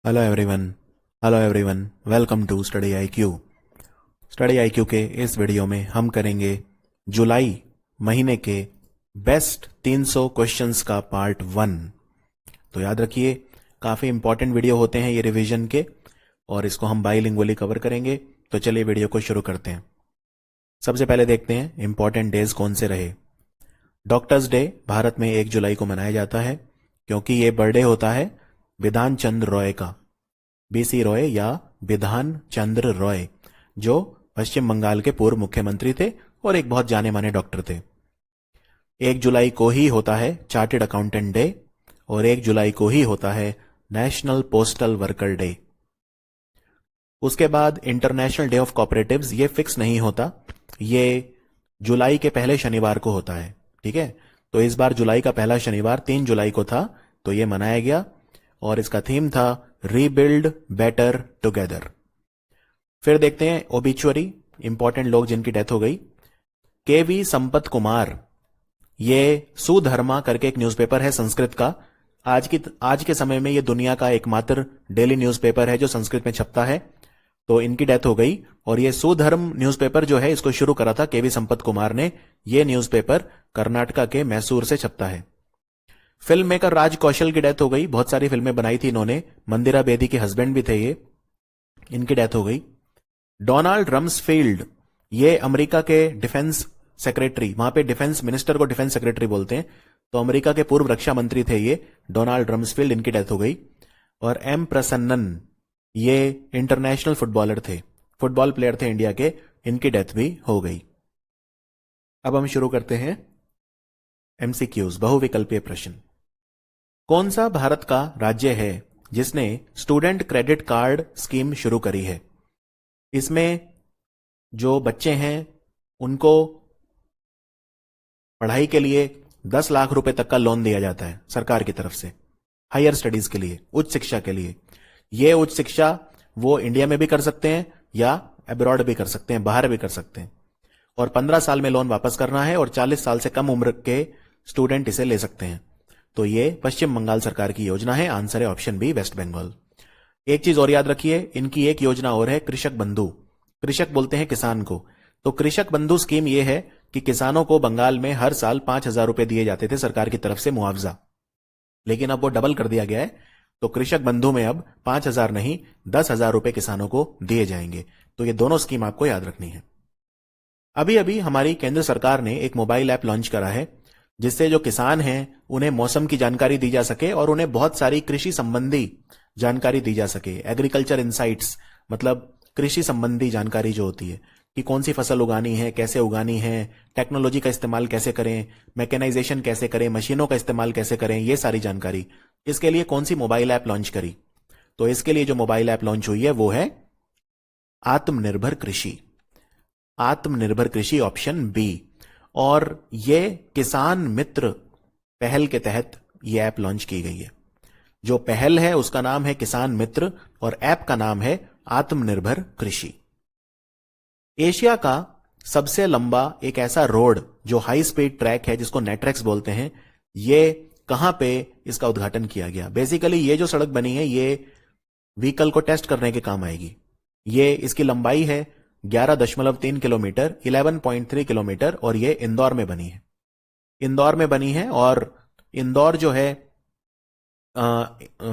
Hello everyone. Hello everyone, welcome to study IQ. Study IQ के इस video में हम करेंगे जुलाई महीने के बेस्ट 300 क्वेश्चंस का पार्ट 1। तो याद रखिए, काफ़ी इंपॉर्टेंट वीडियो होते हैं ये रिवीजन के, और इसको हम बाईलिंगुअली कवर करेंगे। तो चलिए वीडियो को शुरू करते हैं। सबसे पहले देखते हैं इंपॉर्टेंट डेज कौन से रहे। डॉक्टर्स डे भारत में 1 जुलाई को मनाया जाता है, क्योंकि ये बर्थडे होता है विधान चंद्र रॉय का, बीसी रॉय या विधान चंद्र रॉय, जो पश्चिम बंगाल के पूर्व मुख्यमंत्री थे और एक बहुत जाने माने डॉक्टर थे। 1 जुलाई को ही होता है चार्टेड अकाउंटेंट डे, और 1 जुलाई को ही होता है नेशनल पोस्टल वर्कर डे। उसके बाद इंटरनेशनल डे ऑफ कोऑपरेटिव्स, ये फिक्स नहीं होता, ये जुलाई के पहले शनिवार को होता है। ठीक है, तो इस बार जुलाई का पहला शनिवार 3 जुलाई को था, तो ये मनाया गया, और इसका थीम था रीबिल्ड बेटर टुगेदर। फिर देखते हैं ओबिचुअरी, इंपॉर्टेंट लोग जिनकी डेथ हो गई। केवी संपत कुमार, ये सुधर्मा करके एक न्यूज़पेपर है संस्कृत का। आज के समय में ये दुनिया का एकमात्र डेली न्यूज़पेपर है जो संस्कृत में छपता है। तो इनकी डेथ हो गई, और ये सुधर्म न्यूज़पेपर जो है इसको शुरू करा था केवी संपत कुमार ने। ये न्यूज़पेपर कर्नाटका के मैसूर से छपता है। फिल्म मेकर राज कौशल की डेथ हो गई, बहुत सारी फिल्में बनाई थी इन्होंने, मंदिरा बेदी के हस्बैंड भी थे ये, इनकी डेथ हो गई। डोनाल्ड रम्सफील्ड, ये अमेरिका के डिफेंस सेक्रेटरी, वहां पे डिफेंस मिनिस्टर को डिफेंस सेक्रेटरी बोलते हैं, तो अमेरिका के पूर्व रक्षा मंत्री थे ये डोनाल्ड रम्सफील्ड, इनकी डेथ हो गई। और एम प्रसन्नन, ये इंटरनेशनल फुटबॉलर थे, फुटबॉल प्लेयर थे इंडिया के, इनकी डेथ भी हो गई। अब हम शुरू करते हैं एमसीक्यूज, बहुविकल्पीय प्रश्न। कौन सा भारत का राज्य है जिसने स्टूडेंट क्रेडिट कार्ड स्कीम शुरू करी है? इसमें जो बच्चे हैं उनको पढ़ाई के लिए 10 लाख रुपए तक का लोन दिया जाता है सरकार की तरफ से, हायर स्टडीज के लिए, उच्च शिक्षा के लिए। ये उच्च शिक्षा वो इंडिया में भी कर सकते हैं या अब्रॉड भी कर सकते हैं, बाहर भी कर सकते हैं। और 15 साल में लोन वापस करना है, और 40 साल से कम उम्र के स्टूडेंट इसे ले सकते हैं। तो ये पश्चिम बंगाल सरकार की योजना है। आंसर है ऑप्शन बी, वेस्ट बंगाल। एक चीज और याद रखिए, इनकी एक योजना और है कृषक बंधु। कृषक बोलते हैं किसान को, तो कृषक बंधु स्कीम यह है कि किसानों को बंगाल में हर साल 5,000 रुपए दिए जाते थे सरकार की तरफ से मुआवजा, लेकिन अब वो डबल कर दिया गया है। तो कृषक बंधु में अब 5,000 नहीं 10,000 रुपए किसानों को दिए जाएंगे। तो ये दोनों स्कीम आपको याद रखनी है। अभी अभी हमारी केंद्र सरकार ने एक मोबाइल ऐप लॉन्च करा है, जिससे जो किसान हैं उन्हें मौसम की जानकारी दी जा सके और उन्हें बहुत सारी कृषि संबंधी जानकारी दी जा सके। एग्रीकल्चर इनसाइट्स, मतलब कृषि संबंधी जानकारी जो होती है कि कौन सी फसल उगानी है, कैसे उगानी है, टेक्नोलॉजी का इस्तेमाल कैसे करें, मैकेनाइजेशन कैसे करें, मशीनों का इस्तेमाल कैसे करें, ये सारी जानकारी। इसके लिए कौन सी मोबाइल ऐप लॉन्च करी? तो इसके लिए जो मोबाइल ऐप लॉन्च हुई है वो है आत्मनिर्भर कृषि। आत्मनिर्भर कृषि, ऑप्शन बी। और ये किसान मित्र पहल के तहत ये ऐप लॉन्च की गई है। जो पहल है उसका नाम है किसान मित्र, और ऐप का नाम है आत्मनिर्भर कृषि। एशिया का सबसे लंबा एक ऐसा रोड जो हाई स्पीड ट्रैक है, जिसको नेट्रेक्स बोलते हैं, ये कहां पे इसका उद्घाटन किया गया? बेसिकली ये जो सड़क बनी है ये व्हीकल को टेस्ट करने के काम आएगी। ये इसकी लंबाई है 11.3 किलोमीटर, 11.3 किलोमीटर, और ये इंदौर में बनी है। इंदौर में बनी है, और इंदौर जो है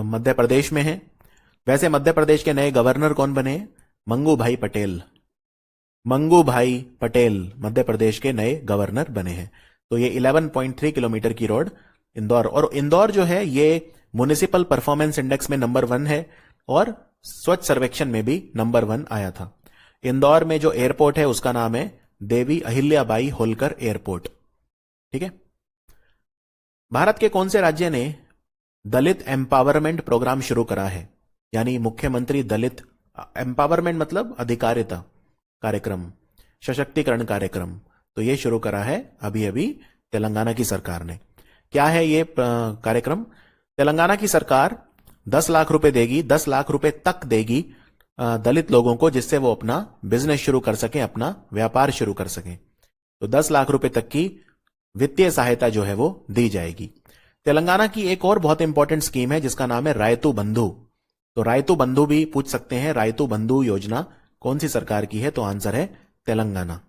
मध्य प्रदेश में है। वैसे मध्य प्रदेश के नए गवर्नर कौन बने? मंगू भाई पटेल। मंगू भाई पटेल मध्य प्रदेश के नए गवर्नर बने हैं। तो ये 11.3 किलोमीटर की रोड इंदौर, और इंदौर जो है ये म्युनिसिपल परफॉर्मेंस इंडेक्स में नंबर 1 है, और स्वच्छ सर्वेक्षण में भी नंबर 1 आया था। इंदौर में जो एयरपोर्ट है उसका नाम है देवी अहिल्याबाई होलकर एयरपोर्ट। ठीक है। भारत के कौन से राज्य ने दलित एम्पावरमेंट प्रोग्राम शुरू करा है? यानी मुख्यमंत्री दलित एम्पावरमेंट मतलब अधिकारिता कार्यक्रम, सशक्तिकरण कार्यक्रम। तो ये शुरू करा है अभी अभी तेलंगाना की सरकार ने। क्या है ये कार्यक्रम? तेलंगाना की सरकार 10 लाख रुपए देगी, 10 लाख रुपए तक देगी दलित लोगों को, जिससे वो अपना बिजनेस शुरू कर सकें, अपना व्यापार शुरू कर सकें। तो 10 लाख रुपए तक की वित्तीय सहायता जो है वो दी जाएगी। तेलंगाना की एक और बहुत इंपॉर्टेंट स्कीम है जिसका नाम है रायतू बंधु। तो रायतु बंधु भी पूछ सकते हैं, रायतु बंधु योजना कौन सी सरकार की है? तो आंसर है तेलंगाना।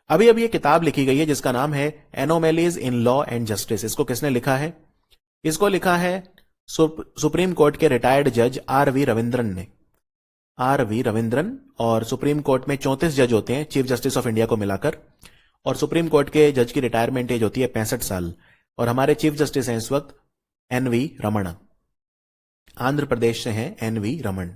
अभी अभी एक किताब लिखी गई है जिसका नाम है anomalies in law and justice. इसको किसने लिखा है? इसको लिखा है सुप्रीम कोर्ट के रिटायर्ड जज आर वी रविंद्रन ने। आर वी रविंद्रन, और सुप्रीम कोर्ट में 34 जज होते हैं चीफ जस्टिस ऑफ इंडिया को मिलाकर, और सुप्रीम कोर्ट के जज की रिटायरमेंट एज होती है 65 साल। और हमारे चीफ जस्टिस हैं इस वक्त एन वी रमण, आंध्र प्रदेश से हैं एन वी रमण।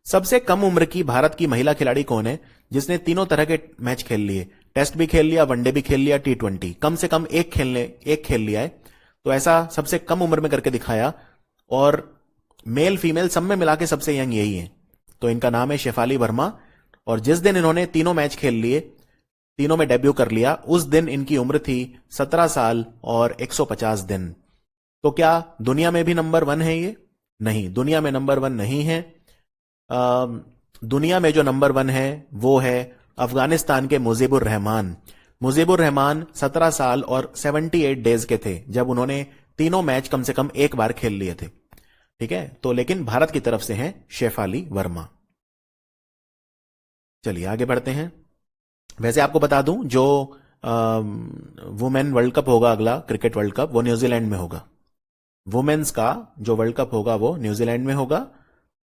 सबसे कम उम्र की भारत की महिला खिलाड़ी कौन है जिसने तीनों तरह के मैच खेल लिए? टेस्ट भी खेल लिया, वनडे भी खेल लिया, T20, कम से कम एक खेल लिया है। तो ऐसा सबसे कम उम्र में करके दिखाया, और मेल फीमेल सब में मिला के सबसे यंग यही है। तो इनका नाम है शेफाली वर्मा, और जिस दिन इन्होंने तीनों मैच खेल लिए, तीनों में डेब्यू कर लिया, उस दिन इनकी उम्र थी 17 साल और 150 दिन। तो क्या दुनिया में भी नंबर 1 है ये? नहीं, दुनिया में नंबर 1 नहीं है। दुनिया में जो नंबर 1 है वो है अफगानिस्तान के मुजीबुर रहमान। मुजीबुर रहमान 17 साल और 78 डेज के थे जब उन्होंने तीनों मैच कम से कम एक बार खेल लिए थे। ठीक है, तो लेकिन भारत की तरफ से हैं शेफाली वर्मा। चलिए आगे बढ़ते हैं। वैसे आपको बता दूं, जो वुमेन वर्ल्ड कप होगा, अगला क्रिकेट वर्ल्ड कप, वो न्यूजीलैंड में होगा। वुमेन्स का जो वर्ल्ड कप होगा वो न्यूजीलैंड में होगा,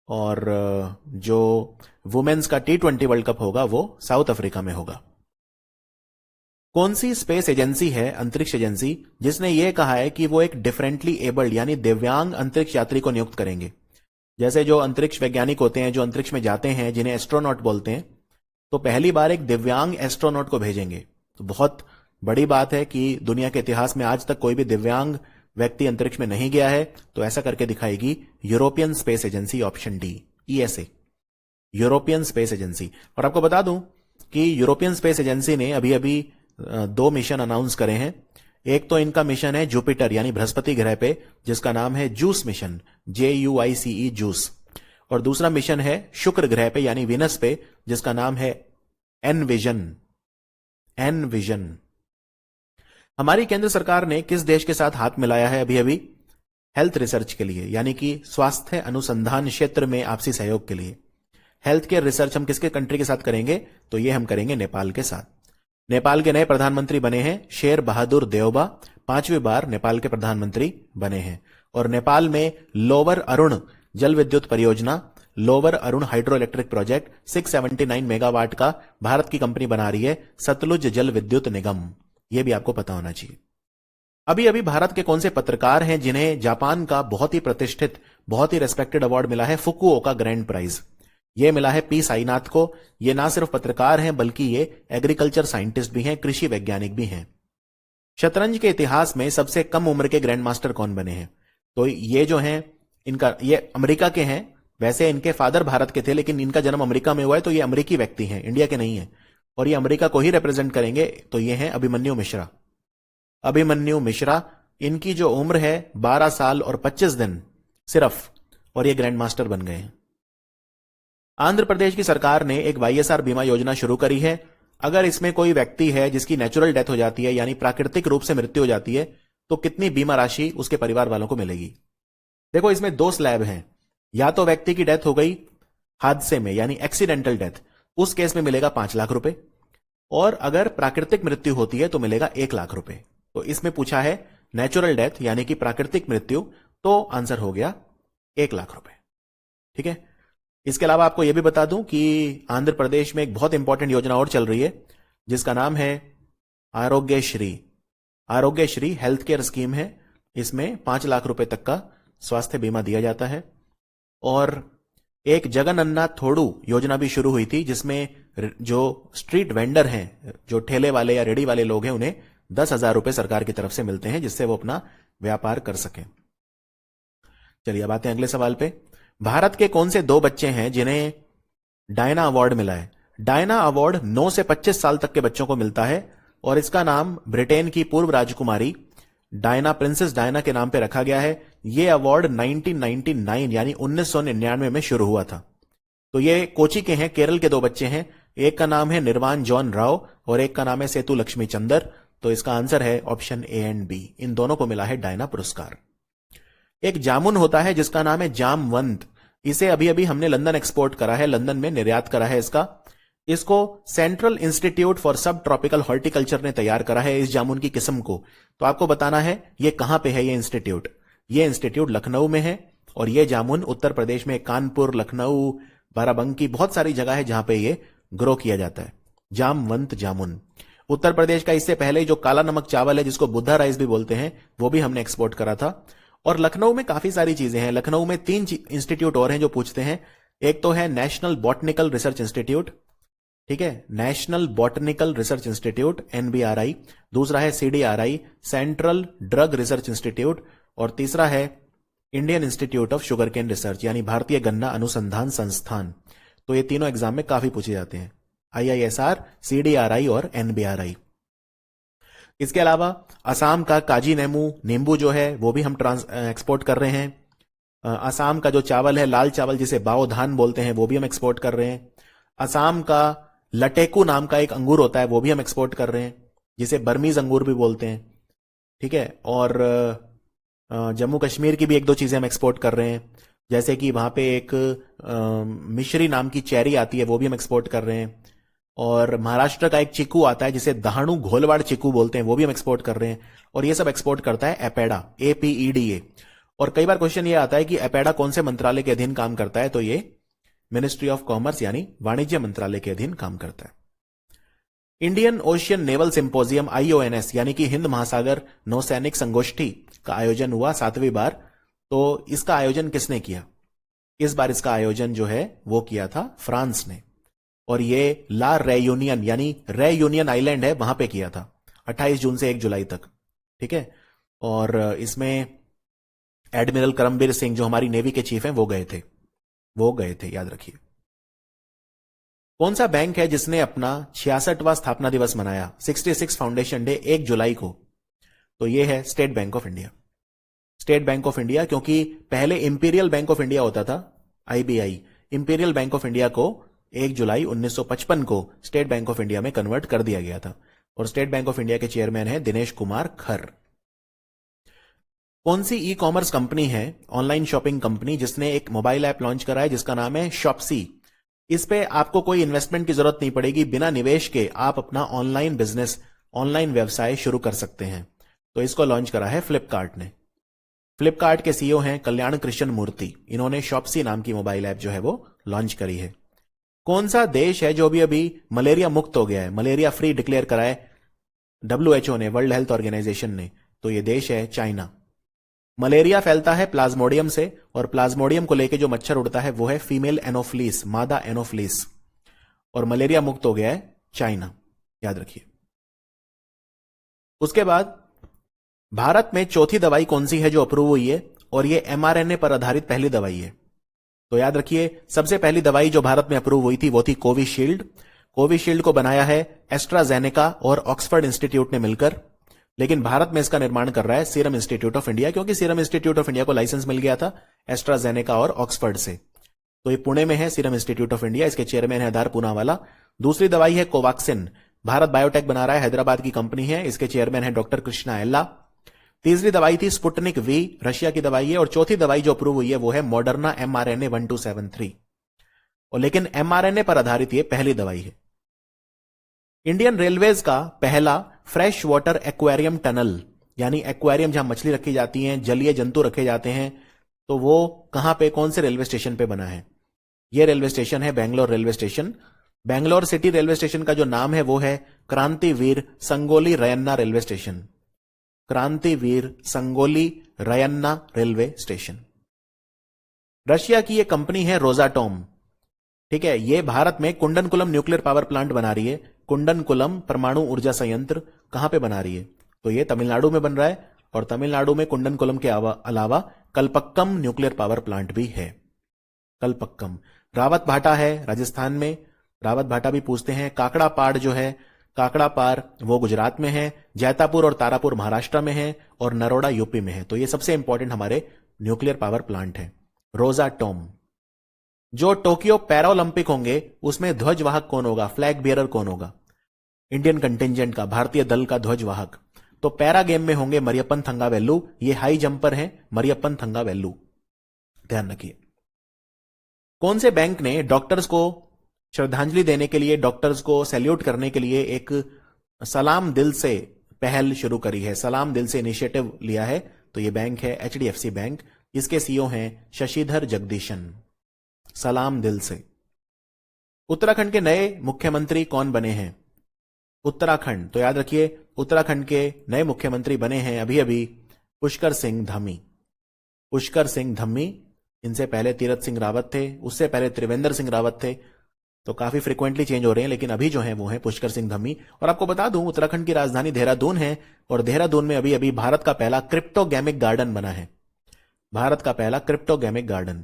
और जो वुमेन्स का T20 वर्ल्ड कप होगा वो साउथ अफ्रीका में होगा। कौन सी स्पेस एजेंसी है, अंतरिक्ष एजेंसी, जिसने यह कहा है कि वो एक डिफरेंटली एबल्ड यानी दिव्यांग अंतरिक्ष यात्री को नियुक्त करेंगे? जैसे जो अंतरिक्ष वैज्ञानिक होते हैं, जो अंतरिक्ष में जाते हैं, जिन्हें एस्ट्रोनॉट बोलते हैं, तो पहली बार एक दिव्यांग एस्ट्रोनॉट को भेजेंगे। तो बहुत बड़ी बात है कि दुनिया के इतिहास में आज तक कोई भी दिव्यांग व्यक्ति अंतरिक्ष में नहीं गया है। तो ऐसा करके दिखाएगी European space agency, option D, ESA, European space agency. और आपको बता दूं कि यूरोपियन स्पेस एजेंसी ने अभी अभी 2 मिशन अनाउंस करे हैं। एक तो इनका मिशन है जुपिटर यानी बृहस्पति ग्रह पे, जिसका नाम है जूस मिशन, JUICE, जूस। और दूसरा मिशन है शुक्र ग्रह पे यानी वीनस पे, जिसका नाम है एनविजन। हमारी केंद्र सरकार ने किस देश के साथ हाथ मिलाया है अभी अभी? हेल्थ रिसर्च के लिए, यानी कि स्वास्थ्य अनुसंधान क्षेत्र में आपसी सहयोग के लिए। हेल्थ केयर रिसर्च हम किसके कंट्री के साथ करेंगे? तो ये हम करेंगे नेपाल के साथ। नेपाल के नए प्रधानमंत्री बने हैं शेर बहादुर देवबा, 5वीं बार नेपाल के प्रधानमंत्री बने हैं। और नेपाल में लोअर अरुण जल विद्युत परियोजना, lower Arun hydro electric project 679 megawatt का भारत की कंपनी बना रही है, सतलुज जल विद्युत निगम। यह भी आपको पता होना चाहिए। अभी अभी भारत के कौन से पत्रकार हैं जिन्हें जापान का बहुत ही प्रतिष्ठित, बहुत ही रेस्पेक्टेड अवार्ड मिला है, फुकुओका ग्रैंड प्राइज? यह मिला है पी साईनाथ को। ये ना सिर्फ पत्रकार हैं बल्कि ये एग्रीकल्चर साइंटिस्ट भी हैं, कृषि वैज्ञानिक भी हैं। शतरंज के इतिहास में सबसे कम उम्र के ग्रैंड मास्टर कौन बने हैं? तो ये जो हैं, ये अमेरिका के हैं। वैसे इनके फादर भारत के थे, लेकिन इनका जन्म अमेरिका में हुआ है, तो ये अमेरिकी व्यक्ति हैं, इंडिया के नहीं है, और ये अमेरिका को ही रिप्रेजेंट करेंगे। तो ये हैं अभिमन्यु मिश्रा। अभिमन्यु मिश्रा, इनकी जो उम्र है 12 साल और 25 दिन सिर्फ, और ये ग्रैंड मास्टर बन गए हैं। आंध्र प्रदेश की सरकार ने एक YSR बीमा योजना शुरू करी है। अगर इसमें कोई व्यक्ति है जिसकी नेचुरल डेथ हो जाती है, यानी प्राकृतिक रूप से मृत्यु हो जाती है, तो कितनी बीमा राशि उसके परिवार वालों को मिलेगी? देखो, इसमें 2 स्लैब हैं। या तो व्यक्ति की डेथ हो गई हादसे में यानी एक्सीडेंटल डेथ, उस केस में मिलेगा 5 लाख रुपए, और अगर प्राकृतिक मृत्यु होती है तो मिलेगा 1 लाख रुपए। तो इसमें पूछा है नेचुरल डेथ यानी कि प्राकृतिक मृत्यु, तो आंसर हो गया 1 लाख रुपए। ठीक है। इसके अलावा आपको यह भी बता दूं कि आंध्र प्रदेश में एक बहुत इंपॉर्टेंट योजना और चल रही है जिसका नाम है Aarogyasri. Aarogyasri health care scheme है। इसमें 5 लाख रुपए तक का स्वास्थ्य बीमा दिया जाता है। और एक जगनन्ना थोड़ू योजना भी शुरू हुई थी, जिसमें जो स्ट्रीट वेंडर हैं, जो ठेले वाले या रेडी वाले लोग हैं, उन्हें 10,000 रुपए सरकार की तरफ से मिलते हैं, जिससे वो अपना व्यापार कर सकें। चलिए अब आते हैं अगले सवाल पे। भारत के कौन से 2 बच्चे हैं जिन्हें डायना अवार्ड मिला है? डायना अवार्ड 9 से 25 साल तक के बच्चों को मिलता है, और इसका नाम ब्रिटेन की पूर्व राजकुमारी डायना, प्रिंसेस डायना के नाम पे रखा गया है। यह अवार्ड 1999 यानी 1999 में शुरू हुआ था। तो ये कोची के हैं, केरल के 2 बच्चे हैं। एक का नाम है निर्वाण जॉन राव और एक का नाम है सेतु लक्ष्मी चंदर। तो इसका आंसर है ऑप्शन A एंड B। इन दोनों को मिला है डायना पुरस्कार। एक जामुन होता है जिसका नाम है जामवंत। इसे अभी अभी हमने लंदन एक्सपोर्ट करा है, लंदन में निर्यात करा है इसका। इसको सेंट्रल इंस्टीट्यूट फॉर सब ट्रॉपिकल हॉर्टिकल्चर ने तैयार करा है, इस जामुन की किस्म को। तो आपको बताना है ये कहां पे है ये इंस्टीट्यूट। ये इंस्टीट्यूट लखनऊ में है और ये जामुन उत्तर प्रदेश में कानपुर, लखनऊ, बाराबंकी, बहुत सारी जगह है जहां पे ये ग्रो किया जाता है। जामवंत जामुन। उत्तर प्रदेश का इससे पहले जो काला नमक चावल है जिसको बुद्धा राइस भी बोलते हैं, वो भी हमने एक्सपोर्ट करा था। और लखनऊ में काफी सारी चीजें हैं। लखनऊ में 3 इंस्टीट्यूट और हैं जो पूछते हैं। एक तो है नेशनल बॉटनिकल रिसर्च इंस्टीट्यूट, ठीक है, national botanical research institute NBRI। दूसरा है CDRI, central drug research institute. और तीसरा है Indian institute of sugar cane research, यानी भारतीय गन्ना अनुसंधान संस्थान। तो ये तीनों एग्जाम में काफी पूछे जाते हैं, IISR, CDRI और NBRI। इसके अलावा असम का काजी नींबू जो है वो भी हम एक्सपोर्ट कर रहे हैं। असम का जो चावल है, लाल चावल जिसे बाओ धान बोलते हैं, वो भी हम एक्सपोर्ट कर रहे हैं। असम का लटेकू नाम का एक अंगूर होता है, वो भी हम एक्सपोर्ट कर रहे हैं, जिसे बर्मीज अंगूर भी बोलते हैं, ठीक है। और जम्मू कश्मीर की भी 1-2 चीजें हम एक्सपोर्ट कर रहे हैं, जैसे कि वहां पे एक मिश्री नाम की चेरी आती है, वो भी हम एक्सपोर्ट कर रहे हैं। और महाराष्ट्र का एक चीकू आता है जिसे दहाड़ू घोलवाड़ चीकू बोलते हैं, वो भी हम एक्सपोर्ट कर रहे हैं। और ये सब एक्सपोर्ट करता है एपेडा, APEDA। और कई बार क्वेश्चन ये आता है कि एपेडा कौन से मंत्रालय के अधीन काम करता है, तो ये मिनिस्ट्री ऑफ कॉमर्स यानी वाणिज्य मंत्रालय के अधीन काम करता है। Indian ocean naval symposium IONS यानी कि हिंद महासागर नौसैनिक संगोष्ठी का आयोजन हुआ 7वीं बार। तो इसका आयोजन किसने किया? इस बार इसका आयोजन जो है वो किया था फ्रांस ने। और ये ला रेयूनियन यानी रेयूनियन आइलैंड है, वहां पे किया था 28 जून से 1 जुलाई तक, ठीक है। और इसमें एडमिरल करमबीर सिंह जो हमारी नेवी के चीफ हैं वो गए थे, याद रखिए। कौन सा बैंक है जिसने अपना 66वां स्थापना दिवस मनाया, 66 फाउंडेशन डे 1 जुलाई को? तो यह है State Bank of India. State Bank of India, क्योंकि पहले इंपीरियल बैंक ऑफ इंडिया होता था IBI, imperial bank of India को 1 जुलाई 1955 को स्टेट बैंक ऑफ इंडिया में कन्वर्ट कर दिया गया था। और स्टेट बैंक ऑफ इंडिया के चेयरमैन है दिनेश कुमार खर। कौन सी ई-कॉमर्स कंपनी है, ऑनलाइन शॉपिंग कंपनी, जिसने एक मोबाइल ऐप लॉन्च करा है जिसका नाम है शॉप्सी? इस पे आपको कोई इन्वेस्टमेंट की जरूरत नहीं पड़ेगी, बिना निवेश के आप अपना ऑनलाइन बिजनेस, ऑनलाइन व्यवसाय शुरू कर सकते हैं। तो इसको लॉन्च करा है फ्लिपकार्ट ने। फ्लिपकार्ट के CEO हैं कल्याण कृष्ण मूर्ति, इन्होंने शॉप्सी नाम की मोबाइल ऐप जो है वो लॉन्च करी है। कौन सा देश है जो अभी मलेरिया मुक्त हो गया है, मलेरिया फ्री डिक्लेयर करा है WHO ने, वर्ल्ड हेल्थ ऑर्गेनाइजेशन ने? तो यह देश है चाइना। मलेरिया फैलता है प्लाज्मोडियम से, और प्लाज्मोडियम को लेकर जो मच्छर उड़ता है वो है फीमेल एनोफ्लीस, मादा एनोफ्लीस। और मलेरिया मुक्त हो गया है चाइना, याद रखिए। उसके बाद भारत में चौथी दवाई कौन सी है जो अप्रूव हुई है, और ये mRNA पर आधारित पहली दवाई है? तो याद रखिए, सबसे पहली दवाई जो भारत में अप्रूव हुई थी वो थी कोविशील्ड। कोविशील्ड को बनाया है एस्ट्राजेनेका और ऑक्सफोर्ड इंस्टीट्यूट ने मिलकर, लेकिन भारत में इसका निर्माण कर रहा है सीरम इंस्टीट्यूट ऑफ इंडिया, क्योंकि सीरम इंस्टीट्यूट ऑफ इंडिया को लाइसेंस मिल गया था एस्ट्राजेनेका और ऑक्सफोर्ड से। तो ये पुणे में है सीरम इंस्टीट्यूट ऑफ इंडिया, इसके चेयरमैन है हरदार पूनावाला। दूसरी दवाई है कोवाक्सिन, भारत बायोटेक बना रहा है, हैदराबाद की कंपनी है, इसके चेयरमैन है डॉक्टर कृष्णा एल्ला। तीसरी दवाई थी स्पुटनिक V, रशिया की दवाई है। और चौथी दवाई जो अप्रूव हुई है वो है मॉडर्ना mRNA 1273, और लेकिन mRNA पर आधारित ये पहली दवाई है। इंडियन रेलवेज का पहला फ्रेश वाटर एक्वेरियम टनल, यानी एक्वेरियम जहां मछली रखी जाती हैं, जलीय जंतु रखे जाते हैं, तो वो कहां पे, कौन से रेलवे स्टेशन पे बना है? ये रेलवे स्टेशन है Bangalore railway station. Bangalore city railway station का जो नाम है वो है क्रांतिवीर संगोली रयन्ना रेलवे स्टेशन। क्रांतिवीर संगोली रयन्ना रेलवे स्टेशन। रशिया की यह कंपनी है रोजाटोम, ठीक है। यह भारत में कुंडनकुलम न्यूक्लियर पावर प्लांट बना रही है। कुंडनकुलम परमाणु ऊर्जा संयंत्र कहां पे बना रही है? तो यह तमिलनाडु में बन रहा है, और तमिलनाडु में कुंडनकुलम के अलावा कलपक्कम न्यूक्लियर पावर प्लांट भी है। कलपक्कम। रावत भाटा है राजस्थान में, रावत भाटा भी पूछते हैं। काकड़ा पाड़ जो है, काकड़ा पार वो गुजरात में है। जैतापुर और तारापुर महाराष्ट्र में है, और नरोडा यूपी में है। तो ये सबसे इंपॉर्टेंट हमारे न्यूक्लियर पावर प्लांट है। रोजाटोम। जो टोक्यो पैरालंपिक होंगे उसमें ध्वजवाहक कौन होगा, फ्लैग बियरर कौन होगा? इंडियन कंटिंजेंट का, भारतीय दल का ध्वजवाहक। तो पैरा गेम में होंगे मरियप्पन थंगावेल्लू, ये हाई जंपर हैं मरियप्पन थंगावेल्लू, ध्यान रखिए। कौन से बैंक ने डॉक्टर्स को श्रद्धांजलि देने के लिए, डॉक्टर्स को सैल्यूट करने के लिए एक सलाम दिल से पहल शुरू करी है, सलाम दिल से इनिशिएटिव लिया है? तो ये बैंक है HDFC बैंक। इसके सीईओ हैं शशिधर जगदीशन। सलाम दिल से। उत्तराखंड के नए मुख्यमंत्री कौन बने हैं? उत्तराखंड, तो याद रखिए उत्तराखंड के नए मुख्यमंत्री बने हैं अभी अभी पुष्कर सिंह धामी। पुष्कर सिंह धामी। इनसे पहले तीरथ सिंह रावत थे, उससे पहले त्रिवेंद्र सिंह रावत थे। तो काफी फ्रीक्वेंटली चेंज हो रहे हैं, लेकिन अभी जो है वो है पुष्कर सिंह धामी। और आपको बता दूं, उत्तराखंड की राजधानी देहरादून है और देहरादून में अभी अभी भारत का पहला क्रिप्टोगेमिक गार्डन बना है। भारत का पहला क्रिप्टोगेमिक गार्डन।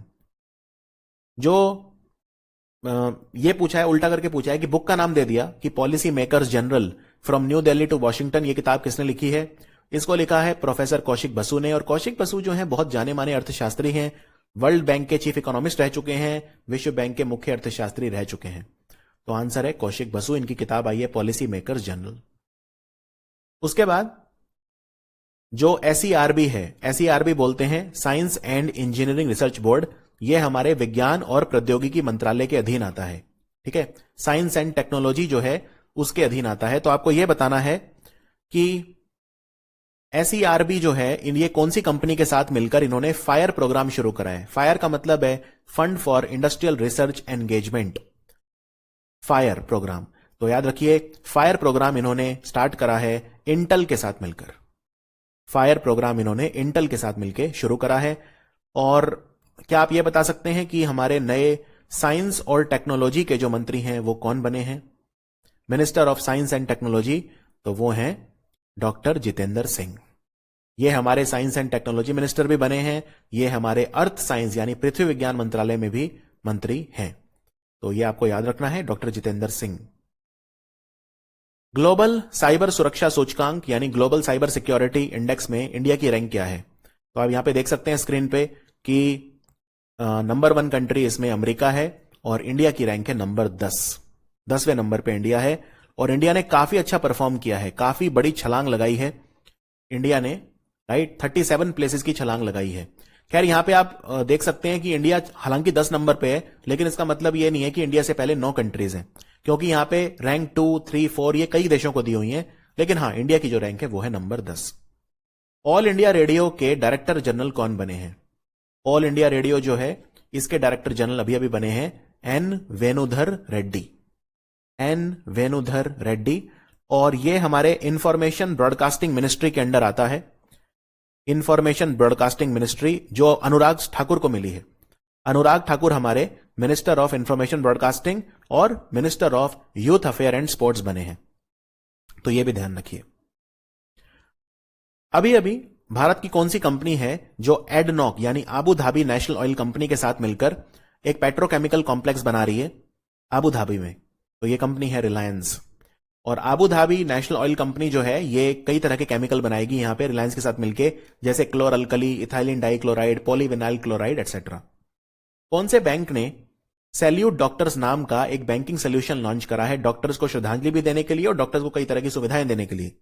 जो ये पूछा है, उल्टा करके पूछा है कि बुक का नाम दे दिया कि policy makers journal from new Delhi to Washington. ये किताब किसने लिखी है? इसको लिखा है प्रोफेसर कौशिक बसु ने। और कौशिक बसु जो है बहुत जाने माने अर्थशास्त्री हैं, वर्ल्ड बैंक के चीफ इकोनॉमिस्ट रह चुके हैं, विश्व बैंक के मुख्य अर्थशास्त्री रह चुके हैं। तो आंसर है कौशिक बसु। इनकी किताब आई है पॉलिसी मेकर्स जनरल। उसके बाद जो SERB है, SERB बोलते हैं science and engineering research board. यह हमारे विज्ञान और प्रौद्योगिकी मंत्रालय के अधीन आता है। ठीक है, साइंस एंड टेक्नोलॉजी जो है उसके अधीन आता है। तो आपको यह बताना है कि SERB जो है ये कौन सी कंपनी के साथ मिलकर इन्होंने फायर प्रोग्राम शुरू करा है। फायर का मतलब है fund for industrial research engagement, fire programme. तो याद रखिए फायर प्रोग्राम इन्होंने स्टार्ट करा है इंटेल के साथ मिलकर। फायर प्रोग्राम इन्होंने इंटेल के साथ मिलकर शुरू करा है। और क्या आप यह बता सकते हैं कि हमारे नए साइंस और टेक्नोलॉजी के जो मंत्री हैं वो कौन बने हैं? Minister of science and technology, तो वो हैं डॉक्टर जितेंद्र सिंह। ये हमारे साइंस एंड टेक्नोलॉजी मिनिस्टर भी बने हैं। ये हमारे अर्थ साइंस यानी पृथ्वी विज्ञान मंत्रालय में भी मंत्री हैं। तो ये आपको याद रखना है, doctor Jitendra Singh. Global cyber सुरक्षा सूचकांक यानी ग्लोबल साइबर सिक्योरिटी इंडेक्स में इंडिया की रैंक क्या है? तो आप यहां पे देख सकते हैं स्क्रीन पे कि नंबर 1 कंट्री इसमें अमेरिका है और इंडिया की रैंक है नंबर 10वें नंबर पे इंडिया है। और इंडिया ने काफी अच्छा परफॉर्म किया है, काफी बड़ी छलांग लगाई है इंडिया ने, राइट। 37 प्लेसेस की छलांग लगाई है। खैर यहां पे आप देख सकते हैं कि इंडिया हालांकि 10 नंबर पे है, लेकिन इसका मतलब यह नहीं है कि इंडिया से पहले 9 कंट्रीज हैं, क्योंकि यहां पे रैंक 2, 3, 4 ये कई देशों को दी हुई है। लेकिन हां, इंडिया की जो रैंक है वो है नंबर 10। ऑल इंडिया रेडियो के डायरेक्टर जनरल कौन बने हैं? ऑल इंडिया रेडियो जो है इसके डायरेक्टर जनरल अभी अभी बने हैं एन वेणुधर रेड्डी। एन वेणुधर रेड्डी। और ये हमारे इंफॉर्मेशन ब्रॉडकास्टिंग मिनिस्ट्री के अंडर आता है। इंफॉर्मेशन ब्रॉडकास्टिंग मिनिस्ट्री जो अनुराग ठाकुर को मिली है। अनुराग ठाकुर हमारे मिनिस्टर ऑफ इंफॉर्मेशन ब्रॉडकास्टिंग और minister of youth affair and sports बने हैं। तो यह भी ध्यान रखिए। अभी अभी भारत की कौन सी कंपनी है जो एडनॉक यानी Abu Dhabi national oil company के साथ मिलकर एक पेट्रोकेमिकल कॉम्प्लेक्स बना रही है आबू धाबी में? तो यह कंपनी है रिलायंस। और Abu Dhabi national oil company जो है ये कई तरह के केमिकल बनाएगी यहां पे रिलायंस के साथ मिलके, जैसे क्लोर alkali, ethylene dichloride, polyvinyl chloride etcetera. कौन से बैंक ने सैल्यूट डॉक्टर्स नाम का एक बैंकिंग सोल्यूशन लॉन्च करा है डॉक्टर्स को श्रद्धांजलि भी देने के लिए और डॉक्टर्स को कई तरह की सुविधाएं देने के लिए?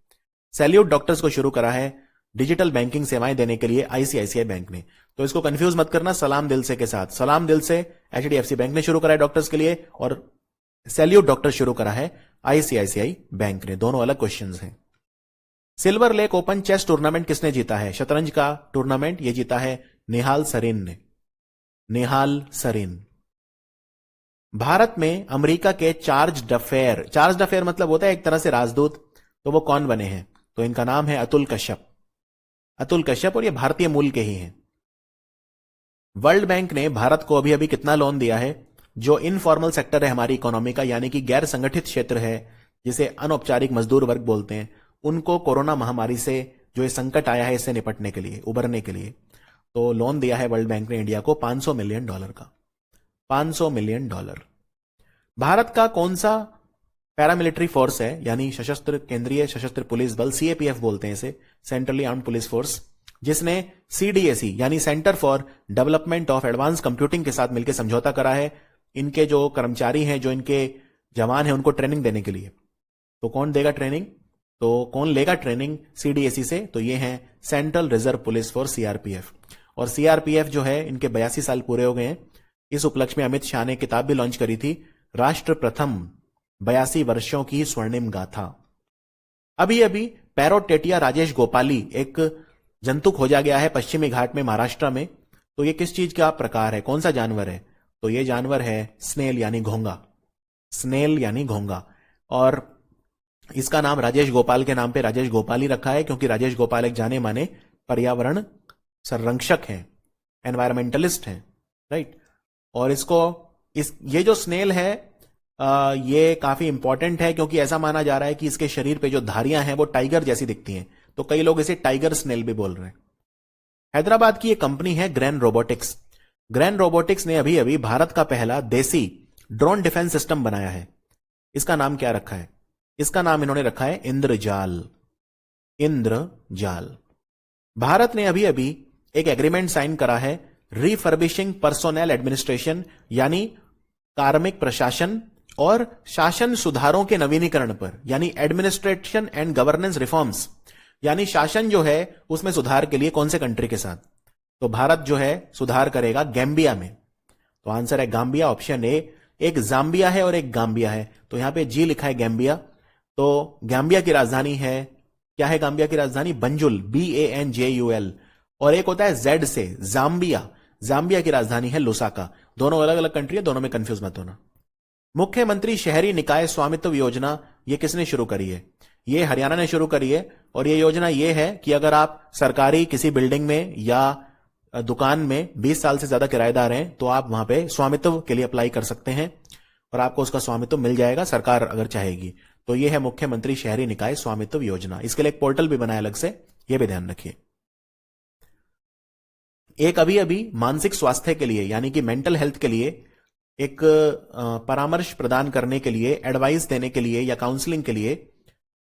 सैल्यूट डॉक्टर्स को शुरू करा है डिजिटल बैंकिंग सेवाएं देने के लिए आईसीआईसीआई बैंक ने। तो इसको कंफ्यूज मत करना सलाम दिल से के साथ। सलाम दिल से एचडीएफसी बैंक ने शुरू करा है डॉक्टर्स के लिए और सैल्यूट डॉक्टर शुरू करा है आईसीआईसीआई बैंक ने। दोनों अलग क्वेश्चंस हैं। Silver lake open chess tournament किसने जीता है? शतरंज का टूर्नामेंट ये जीता है निहाल सरीन ने। निहाल सरीन। भारत में अमेरिका के चार्ज डफेयर मतलब होता है एक तरह से राजदूत, तो वो कौन बने हैं? तो इनका नाम है अतुल कश्यप। अतुल कश्यप, और ये भारतीय मूल के ही हैं। वर्ल्ड बैंक ने भारत को अभी अभी कितना लोन दिया है? जो इनफॉर्मल सेक्टर है हमारी इकोनॉमी का, यानी कि गैर संगठित क्षेत्र है, जिसे अनौपचारिक मजदूर वर्ग बोलते हैं, उनको कोरोना महामारी से जो ये संकट आया है इससे निपटने के लिए, उबरने के लिए, तो लोन दिया है वर्ल्ड बैंक ने इंडिया को $500 मिलियन का। $500 मिलियन। भारत का कौन सा पैरामिलिट्री फोर्स है, यानी सशस्त्र केंद्रीय सशस्त्र पुलिस बल, सीएपीएफ बोलते हैं इसे, सेंट्रली आर्म्ड पुलिस फोर्स, जिसने सीडीएसी यानी centre for development of advance computing के साथ मिलकर समझौता करा है इनके जो कर्मचारी हैं, जो इनके जवान हैं, उनको ट्रेनिंग देने के लिए? तो कौन देगा ट्रेनिंग? तो कौन लेगा ट्रेनिंग सीडीएसी से? तो ये हैं central reserve police force, CRPF. और सीआरपीएफ जो है इनके 82 साल पूरे हो गए हैं इस उपलक्ष्य में अमित शाह ने किताब भी लॉन्च करी थी, राष्ट्र प्रथम 82 वर्षों की स्वर्णिम गाथा। अभी अभी पैरोटेटिया राजेश गोपाली एक जंतु खोजा गया है पश्चिमी घाट में महाराष्ट्र में। तो ये किस चीज का प्रकार है, कौन सा जानवर है? तो ये जानवर है स्नेल यानी घोंगा, स्नेल यानी घोंगा। और इसका नाम राजेश गोपाल के नाम पे राजेश गोपाल ही रखा है, क्योंकि राजेश गोपाल एक जाने माने पर्यावरण संरक्षक हैं, एनवायरमेंटलिस्ट हैं, राइट। और ये जो स्नेल है ये काफी इंपॉर्टेंट है, क्योंकि ऐसा माना जा रहा है कि इसके शरीर पे जो धारियां हैं वो टाइगर जैसी दिखती हैं, तो कई लोग इसे टाइगर स्नेल भी बोल रहे हैं। हैदराबाद की एक कंपनी है ग्रैन रोबोटिक्स। ग्रैन रोबोटिक्स ने अभी अभी भारत का पहला देसी ड्रोन डिफेंस सिस्टम बनाया है। इसका नाम क्या रखा है? इसका नाम इन्होंने रखा है इंद्रजाल। इंद्रजाल। भारत ने अभी अभी एक एग्रीमेंट साइन करा है रिफर्बिशिंग पर्सोनेल एडमिनिस्ट्रेशन, यानी कार्मिक प्रशासन और शासन सुधारों के नवीनीकरण पर, यानी एडमिनिस्ट्रेशन एंड गवर्नेंस रिफॉर्म्स, यानी शासन जो है उसमें सुधार के लिए कौन से कंट्री के साथ? तो भारत जो है सुधार करेगा गैम्बिया में। तो आंसर है गांबिया, ऑप्शन ए। एक जाम्बिया है और एक गांबिया है, तो यहां पे जी लिखा है गैम्बिया। तो गांबिया की राजधानी है, क्या है गांबिया की राजधानी? Banjul, BANJUL। और एक होता है जेड से, जाम्बिया। जाम्बिया की राजधानी है लुसाका। दोनों अलग अलग कंट्री है, दोनों में कंफ्यूज मत होना। मुख्यमंत्री शहरी निकाय स्वामित्व योजना, ये किसने शुरू करी है? ये हरियाणा ने शुरू करी है। और ये योजना ये है कि अगर आप सरकारी किसी बिल्डिंग में या दुकान में 20 साल से ज्यादा किराएदार हैं, तो आप वहां पे स्वामित्व के लिए अप्लाई कर सकते हैं और आपको उसका स्वामित्व मिल जाएगा, सरकार अगर चाहेगी। तो ये है मुख्यमंत्री शहरी निकाय स्वामित्व योजना। इसके लिए एक पोर्टल भी बनाया अलग से, ये भी ध्यान रखिए। एक अभी अभी मानसिक स्वास्थ्य के लिए, यानी कि मेंटल हेल्थ के लिए एक परामर्श प्रदान करने के लिए, एडवाइस देने के लिए या काउंसलिंग के लिए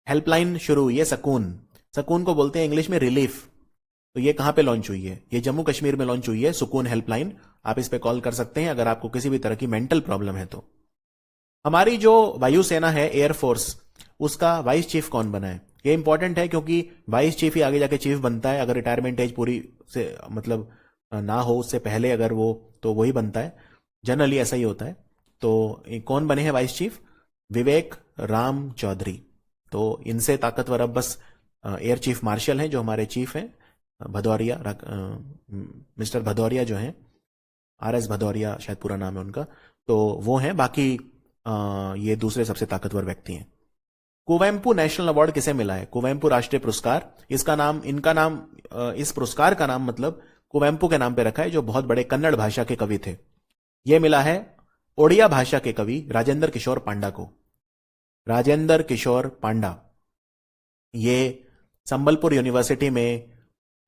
हेल्पलाइन शुरू हुई है, सकून। सकून को बोलते हैं इंग्लिश में रिलीफ। तो ये कहां पे लॉन्च हुई है? ये जम्मू कश्मीर में लॉन्च हुई है, सुकून हेल्पलाइन। आप इस पे कॉल कर सकते हैं अगर आपको किसी भी तरह की मेंटल प्रॉब्लम है तो। हमारी जो वायुसेना है, एयरफोर्स, उसका वाइस चीफ कौन बना है? ये इंपॉर्टेंट है, क्योंकि वाइस चीफ ही आगे जाके चीफ बनता है। अगर रिटायरमेंट एज पूरी से मतलब ना हो, उससे पहले अगर वो, तो वही बनता है, जनरली ऐसा ही होता है। तो कौन बने हैं वाइस चीफ? विवेक राम चौधरी। तो इनसे ताकतवर अब बस एयर चीफ मार्शल हैं, जो हमारे चीफ हैं, भदौरिया, मिस्टर भदौरिया जो हैं, RS भदौरिया शायद पूरा नाम है उनका, तो वो हैं। बाकी ये दूसरे सबसे ताकतवर व्यक्ति हैं। कुवेम्पु नेशनल अवार्ड किसे मिला है? कुवेम्पु राष्ट्रीय पुरस्कार। इनका नाम इस पुरस्कार का नाम मतलब कुवेम्पु के नाम पे रखा है, जो बहुत बड़े कन्नड़ भाषा के कवि थे। यह मिला है ओडिया भाषा के कवि राजेंद्र किशोर पांडा को। राजेंद्र किशोर पांडा ये संबलपुर यूनिवर्सिटी में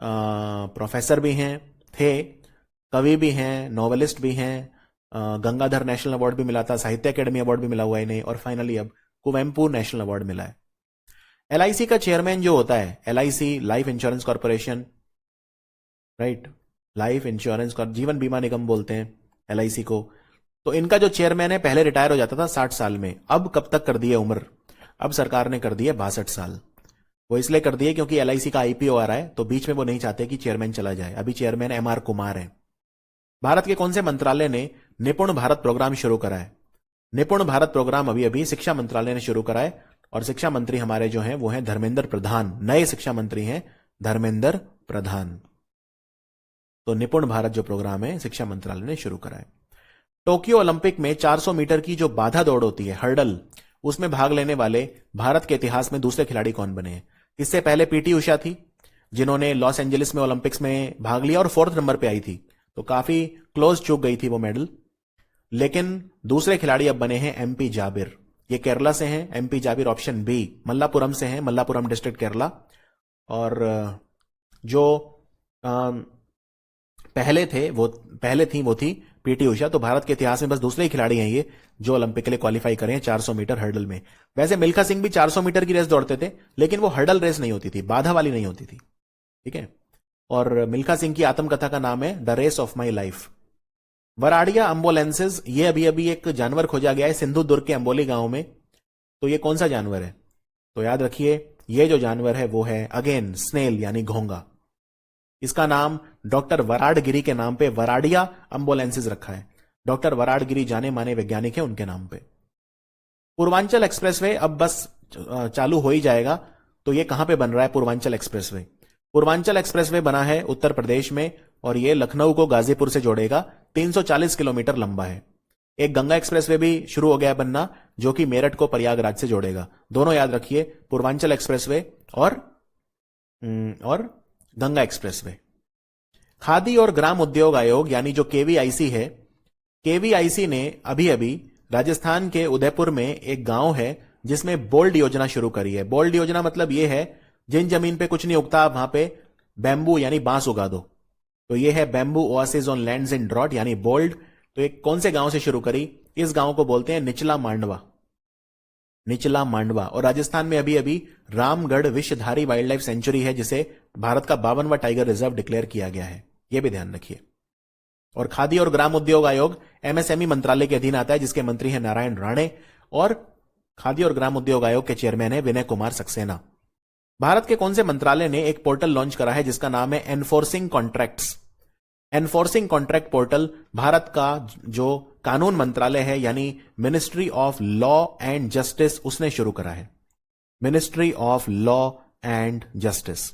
प्रोफेसर भी हैं, थे, कवि भी हैं, नॉवेलिस्ट भी हैं। गंगाधर नेशनल अवार्ड भी मिला था, साहित्य अकेडमी अवार्ड भी मिला हुआ है इन्हें, और फाइनली अब कुवेम्पु नेशनल अवार्ड मिला है। LIC का चेयरमैन जो होता है, LIC life insurance corporation, right, life insurance, जीवन बीमा निगम बोलते हैं LIC को। तो इनका जो चेयरमैन है, पहले रिटायर हो जाता था 60 साल में, अब कब तक कर दी है उम्र? अब सरकार ने कर दी है 62 साल। वो इसलिए कर दिए क्योंकि LIC का IPO आ रहा है, तो बीच में वो नहीं चाहते कि चेयरमैन चला जाए। अभी चेयरमैन MR कुमार है। भारत के कौन से मंत्रालय ने निपुण भारत प्रोग्राम शुरू करा है? निपुण भारत प्रोग्राम अभी अभी शिक्षा मंत्रालय ने शुरू करा है, और शिक्षा मंत्री हमारे जो हैं वो हैं धर्मेंद्र प्रधान। नए शिक्षा मंत्री हैं धर्मेंद्र प्रधान। तो निपुण भारत जो प्रोग्राम है शिक्षा मंत्रालय ने शुरू करा है। टोक्यो ओलंपिक में 400 मीटर की जो बाधा दौड़ होती है, हर्डल, उसमें भाग लेने वाले भारत के इतिहास में दूसरे खिलाड़ी कौन बने हैं? इससे पहले PT उषा थी, जिन्होंने लॉस एंजलिस में ओलंपिक्स में भाग लिया और 4th नंबर पे आई थी, तो काफी क्लोज चूक गई थी वो मेडल। लेकिन दूसरे खिलाड़ी अब बने हैं MP जाबिर। ये केरला से हैं, MP Jabir, option B. Malappuram से हैं, मल्लापुरम डिस्ट्रिक्ट केरला। और जो पहले थी वो थी PT उषा। तो भारत के इतिहास में बस दूसरे ही खिलाड़ी हैं ये जो ओलंपिक के लिए क्वालिफाई करें 400 मीटर हर्डल में। वैसे मिल्खा सिंह भी 400 मीटर की रेस दौड़ते थे, लेकिन वो हर्डल रेस नहीं होती थी, बाधा वाली नहीं होती थी, ठीक है। और मिल्खा सिंह की आत्मकथा का नाम है the race of my life. वराडिया अम्बोलेंसेज, ये अभी अभी एक जानवर खोजा गया है सिंधु दुर्ग के अंबोली गांव में। तो ये कौन सा जानवर है? तो याद रखिए, ये जो जानवर है वो है अगेन स्नेल यानी घोंगा। इसका नाम डॉक्टर वराडगिरी के नाम पे वराडिया अम्बोलेंसिस रखा है। डॉक्टर वराडगिरी जाने माने वैज्ञानिक है, उनके नाम पे। पूर्वांचल एक्सप्रेसवे अब बस चालू हो ही जाएगा, तो ये कहां पे बन रहा है पूर्वांचल एक्सप्रेसवे? पूर्वांचल एक्सप्रेसवे बना है उत्तर प्रदेश में और ये लखनऊ को गाजीपुर से जोड़ेगा, 340 किलोमीटर लंबा है। एक गंगा एक्सप्रेसवे भी शुरू हो गया है बनना, जो कि मेरठ को प्रयागराज से जोड़ेगा। दोनों याद रखिए, पूर्वांचल एक्सप्रेसवे और गंगा एक्सप्रेसवे। खादी और ग्राम उद्योग आयोग यानी जो केवीआईसी है, केवीआईसी ने अभी अभी राजस्थान के उदयपुर में एक गांव है जिसमें बोल्ड योजना शुरू करी है। बोल्ड योजना मतलब यह है, जिन जमीन पे कुछ नहीं उगता आप वहां पे बैम्बू यानी बांस उगा दो। तो यह है bamboo oasis on lands in drought यानी बोल्ड। तो एक कौन से गांव से शुरू करी? इस गांव को बोलते हैं निचला मांडवा। निचला मांडवा। और राजस्थान में अभी अभी Ramgarh Vishdhari wild life sanctuary है, जिसे भारत का 52वां टाइगर रिजर्व डिक्लेयर किया गया है। यह भी ध्यान रखिए। और खादी और ग्राम उद्योग आयोग एमएसएमई मंत्रालय के अधीन आता है, जिसके मंत्री हैं नारायण राणे, और खादी और ग्राम उद्योग आयोग के चेयरमैन है विनय कुमार सक्सेना। भारत के कौन से मंत्रालय ने एक पोर्टल लॉन्च करा है जिसका नाम है enforcing contracts? Enforcing contract portal Bharat का जो कानून मंत्रालय है यानी ministry of law and justice, उसने शुरू करा है। Ministry of law and justice.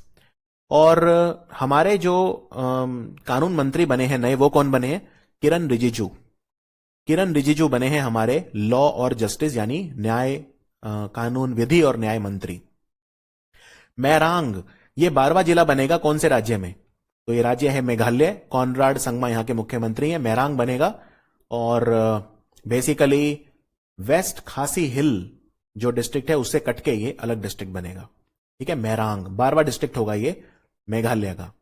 और हमारे जो कानून मंत्री बने हैं नए, वो कौन बने हैं? किरण रिजिजू। किरण रिजिजू बने हैं हमारे लॉ और जस्टिस यानी न्याय, कानून, विधि और न्याय मंत्री। मैरांग, ये 12वां जिला बनेगा कौन से राज्य में? तो ये राज्य है मेघालय। कॉनराड संगमा यहां के मुख्यमंत्री हैं। मैरांग बनेगा। और बेसिकली वेस्ट खासी हिल जो डिस्ट्रिक्ट है उससे कट के ये अलग डिस्ट्रिक्ट बनेगा। ठीक है, मैरांग 12वां डिस्ट्रिक्ट होगा ये मेघालय का।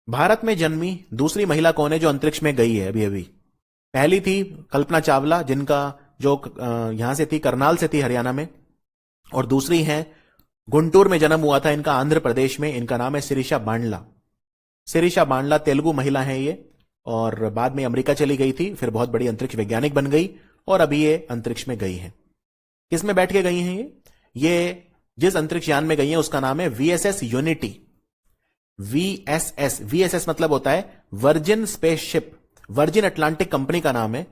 भारत में जन्मी दूसरी महिला कौन है जो अंतरिक्ष में गई है अभी अभी? पहली थी कल्पना चावला, जिनका जो यहां से थी, करनाल से थी, हरियाणा में। और दूसरी है, गुंटूर में जन्म हुआ था इनका, आंध्र प्रदेश में। इनका नाम है शिरीषा बांडला। शिरीषा बांडला तेलुगु महिला है ये, और बाद में अमेरिका चली गई थी, फिर बहुत बड़ी अंतरिक्ष वैज्ञानिक बन गई और अभी ये अंतरिक्ष में गई है। किस में बैठ के गई हैं ये जिस अंतरिक्ष यान में गई है उसका नाम है वीएसएस यूनिटी। वीएसएस मतलब होता है virgin spaceship. Virgin Atlantic company का नाम है,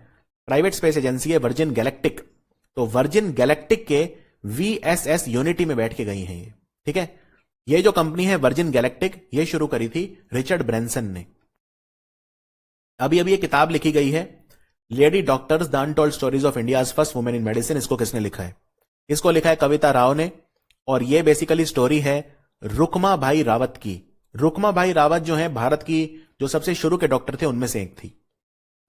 प्राइवेट स्पेस एजेंसी है वर्जिन गैलेक्टिक। तो वर्जिन गैलेक्टिक के वीएसएस यूनिटी में बैठ के गई हैं ये। ठीक है, ये जो कंपनी है वर्जिन गैलेक्टिक, ये शुरू करी थी रिचर्ड ब्रैंसन ने। अभी अभी ये किताब लिखी गई है, lady doctors the untold stories of India's first women in medicine. इसको किसने लिखा है? इसको लिखा है कविता राव ने। और ये बेसिकली स्टोरी है रुकमा भाई रावत की। रुकमा भाई रावत जो है भारत की जो सबसे शुरू के डॉक्टर थे उनमें से एक थी।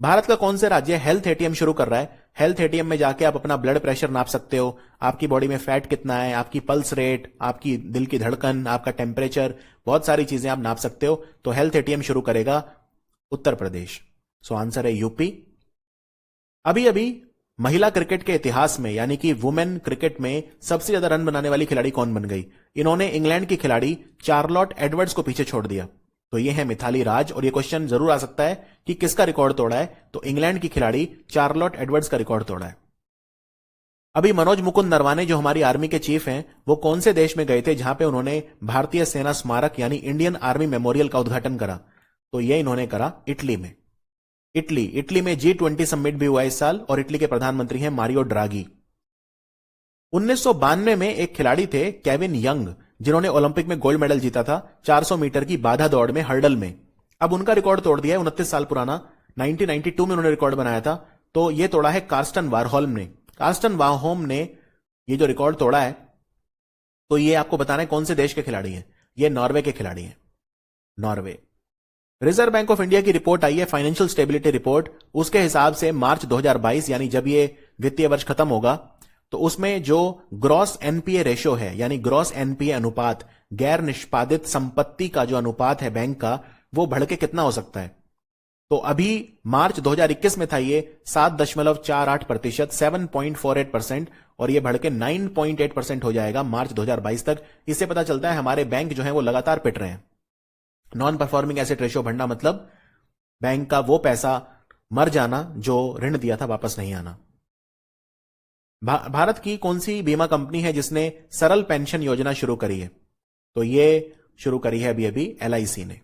भारत का कौन से राज्य हेल्थ एटीएम शुरू कर रहा है? हेल्थ एटीएम में जाके आप अपना ब्लड प्रेशर नाप सकते हो, आपकी बॉडी में फैट कितना है, आपकी पल्स रेट, आपकी दिल की धड़कन, आपका टेम्परेचर, बहुत सारी चीजें आप नाप सकते हो। तो हेल्थ एटीएम शुरू करेगा उत्तर प्रदेश। सो आंसर है यूपी। अभी अभी महिला क्रिकेट के इतिहास में यानी कि वुमेन क्रिकेट में सबसे ज्यादा रन बनाने वाली खिलाड़ी कौन बन गई? इन्होंने इंग्लैंड की खिलाड़ी चार्लोट एडवर्ड्स को पीछे छोड़ दिया। तो ये है मिथाली राज। और ये क्वेश्चन जरूर आ सकता है कि किसका रिकॉर्ड तोड़ा है? तो इंग्लैंड की खिलाड़ी चार्लोट एडवर्ड्स का रिकॉर्ड तोड़ा है। अभी मनोज मुकुंद नरवाने जो हमारी आर्मी के चीफ हैं, वो कौन से देश में गए थे जहां पे उन्होंने भारतीय सेना स्मारक यानी इंडियन आर्मी मेमोरियल का उद्घाटन करा? तो ये इन्होंने करा इटली में। इटली में G20 समिट भी हुआ इस साल और इटली के प्रधानमंत्री हैं मारियो ड्रागी। 1992 में एक खिलाड़ी थे केविन यंग, जिन्होंने ओलंपिक में गोल्ड मेडल जीता था 400 मीटर की बाधा दौड़ में, हर्डल में। अब उनका रिकॉर्ड तोड़ दिया है, 29 साल पुराना। 1992 में उन्होंने रिकॉर्ड बनाया था, तो यह तोड़ा है कार्स्टन वारहोल्म ने। कार्स्टन वारहोल्म ने ये जो रिकॉर्ड तोड़ा है, तो ये आपको बताना है कौन से देश के खिलाड़ी हैं। ये नॉर्वे के खिलाड़ी हैं, Norway. Reserve bank of India की रिपोर्ट आई है, फाइनेंशियल स्टेबिलिटी रिपोर्ट। उसके हिसाब से मार्च 2022 यानी जब ये वित्तीय वर्ष खत्म होगा, तो उसमें जो ग्रॉस एनपीए रेशियो है यानी ग्रॉस एनपीए अनुपात, गैर निष्पादित संपत्ति का जो अनुपात है बैंक का, वो बढ़ के कितना हो सकता है? तो अभी मार्च 2021 में था ये 7.48%, 7.48%, और ये बढ़ के 9.8% हो जाएगा मार्च 2022 तक। इससे पता चलता है हमारे बैंक जो है वो लगातार पिट रहे हैं। नॉन परफॉर्मिंग एसेट रेशियो बढ़ना मतलब बैंक का वो पैसा मर जाना जो ऋण दिया था वापस नहीं आना। भारत की कौन सी बीमा कंपनी है जिसने सरल पेंशन योजना शुरू करी है? तो ये शुरू करी है अभी अभी LIC ने।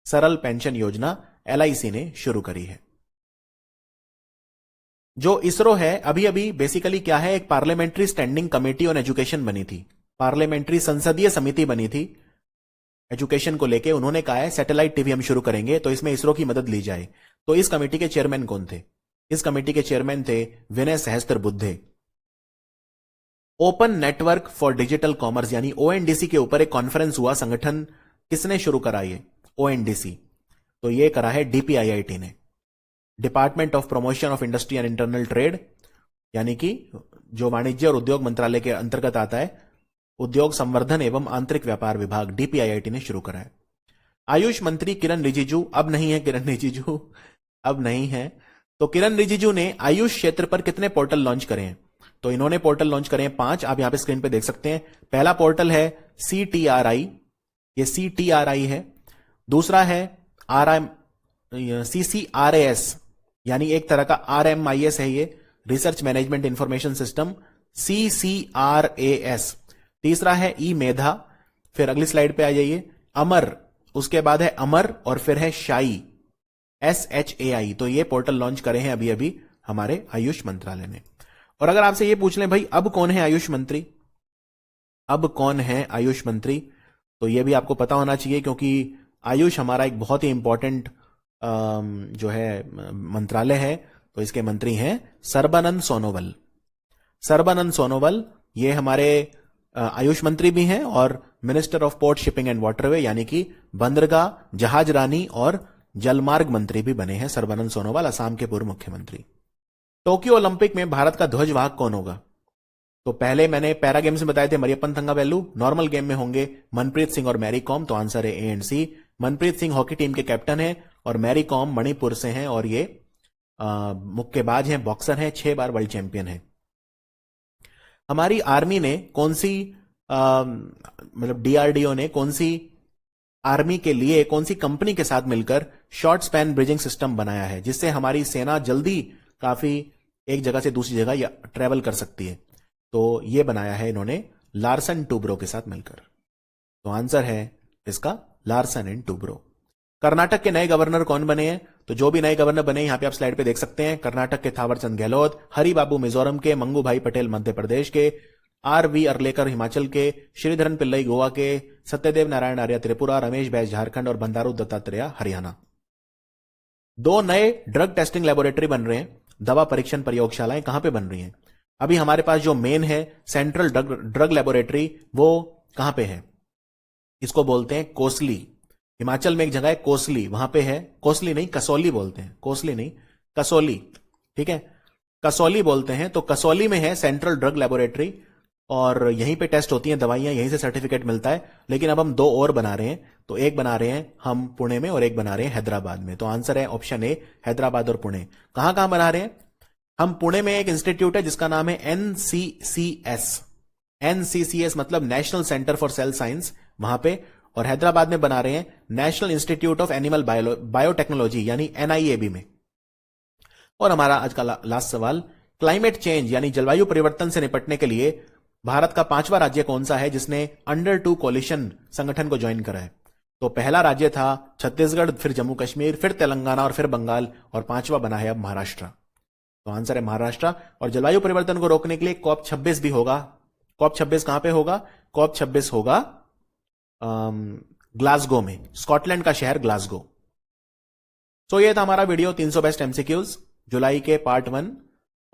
सरल पेंशन योजना LIC ने शुरू करी है। जो इसरो है अभी अभी बेसिकली क्या है, एक parliamentary standing committee on education बनी थी, पार्लियामेंट्री संसदीय समिति बनी थी एजुकेशन को लेके। उन्होंने कहा है सैटेलाइट टीवी हम शुरू करेंगे तो इसमें इसरो की मदद ली जाए। तो इस कमेटी के चेयरमैन कौन थे? इस कमेटी के चेयरमैन थे Vinay Sahasrabuddhe. Open network for digital commerce यानी ओएनडीसी के ऊपर एक कॉन्फ्रेंस हुआ। संगठन किसने शुरू करा ये ओएनडीसी? तो ये करा है डीपीआईआईटी ने, department of promotion of industry and internal trade, यानी कि जो वाणिज्य और उद्योग मंत्रालय के अंतर्गत आता है, उद्योग संवर्धन एवं आंतरिक व्यापार विभाग, डीपीआईआईटी ने शुरू करा है। आयुष मंत्री किरण रिजिजू, अब नहीं है किरण रिजिजू, अब नहीं है। तो किरण रिजिजू ने आयुष क्षेत्र पर कितने पोर्टल लॉन्च करे हैं? तो इन्होंने पोर्टल लॉन्च करे हैं 5, आप यहां पे स्क्रीन पे देख सकते हैं। पहला पोर्टल है CTRI, ये CTRI है। दूसरा है CCRAS, यानी एक तरह का RMIS है, ये research management information system, CCRAS। तीसरा है ई मेधा, फिर अगली स्लाइड पे आ जाइए, अमर, उसके बाद है अमर और फिर है शाई, SHAI। तो ये पोर्टल लॉन्च करे हैं अभी अभी हमारे आयुष मंत्रालय ने। और अगर आपसे ये पूछ लें भाई अब कौन है आयुष मंत्री, अब कौन है आयुष मंत्री, तो ये भी आपको पता होना चाहिए, क्योंकि आयुष हमारा एक बहुत ही इंपॉर्टेंट जो है मंत्रालय है। तो इसके मंत्री हैं सर्बानंद सोनोवाल। सर्बानंद सोनोवाल ये हमारे आयुष मंत्री भी हैं और minister of port shipping and waterway, यानी कि बंदरगाह, जहाजरानी और जलमार्ग मंत्री भी बने हैं सर्बानंद सोनोवाल, असम के पूर्व मुख्यमंत्री। टोक्यो ओलंपिक में भारत का ध्वजवाहक कौन होगा? तो पहले मैंने पैरा गेम्स में बताए थे मरियप्पन थंगावेलु, नॉर्मल गेम में होंगे मनप्रीत सिंह और मैरी कॉम। तो आंसर है A and C. Manpreet Singh hockey team के कैप्टन है और मैरी कॉम मणिपुर से हैं और ये मुक्केबाज हैं, बॉक्सर हैं, 6 बार वर्ल्ड चैंपियन है। हमारी आर्मी ने कौन सी मतलब डीआरडीओ ने कौन सी आर्मी के लिए कौन सी कंपनी के साथ मिलकर शॉर्ट स्पैन ब्रिजिंग सिस्टम बनाया है, जिससे हमारी सेना जल्दी काफी एक जगह से दूसरी जगह ट्रेवल कर सकती है? तो ये बनाया है इन्होंने लार्सन टूब्रो के साथ मिलकर। तो आंसर है इसका लार्सन एंड टूब्रो। कर्नाटक के नए गवर्नर कौन बने हैं? तो जो भी नए गवर्नर बने यहां पे आप स्लाइड पे देख सकते हैं। कर्नाटक के थावरचंद गहलोत, हरिबाबू मिजोरम के, मंगू भाई पटेल मध्य प्रदेश के, RV अर्लेकर हिमाचल के, श्रीधरन पिल्लई गोवा के, सत्यदेव नारायण आर्य त्रिपुरा, रमेश बैस झारखंड और बंदारू दत्तात्रेय हरियाणा। 2 नए ड्रग टेस्टिंग लेबोरेटरी बन रहे हैं, दवा परीक्षण प्रयोगशालाएं कहां पे बन रही हैं? अभी हमारे पास जो मेन है सेंट्रल ड्रग लेबोरेटरी, वो कहां पे है? इसको बोलते हैं कोसली। हिमाचल में एक जगह है कोसली, वहां पे है। कोसली नहीं, कसौली बोलते हैं, कोसली नहीं, कसौली, ठीक है, कसौली बोलते हैं। तो कसौली में है सेंट्रल ड्रग लेबोरेटरी और यहीं पे टेस्ट होती हैं दवाइयां, यहीं से सर्टिफिकेट मिलता है। लेकिन अब हम 2 और बना रहे हैं, तो एक बना रहे हैं हम पुणे में और एक बना रहे हैं हैदराबाद में। तो आंसर है ऑप्शन ए, हैदराबाद और पुणे। कहां कहां बना रहे हैं हम? पुणे में एक इंस्टीट्यूट है जिसका नाम है NCCS, NCCS मतलब national centre for sale science, वहां पे। और हैदराबाद में बना रहे हैं national institute of animal biotechnology यानी NIAB में। और हमारा आज का लास्ट सवाल, क्लाइमेट चेंज यानी जलवायु परिवर्तन से निपटने के लिए भारत का 5वां राज्य कौन सा है जिसने अंडर 2 कोलिशन संगठन को ज्वाइन करा है? तो पहला राज्य था छत्तीसगढ़, फिर जम्मू कश्मीर, फिर तेलंगाना और फिर बंगाल, और 5वां बना है अब महाराष्ट्र। तो आंसर है महाराष्ट्र। और जलवायु परिवर्तन को रोकने के लिए COP26 भी होगा। COP26 कहां पे होगा? COP26 होगा ग्लासगो में, स्कॉटलैंड का शहर ग्लासगो। तो ये था हमारा वीडियो 300 बेस्ट MCQs जुलाई के पार्ट 1,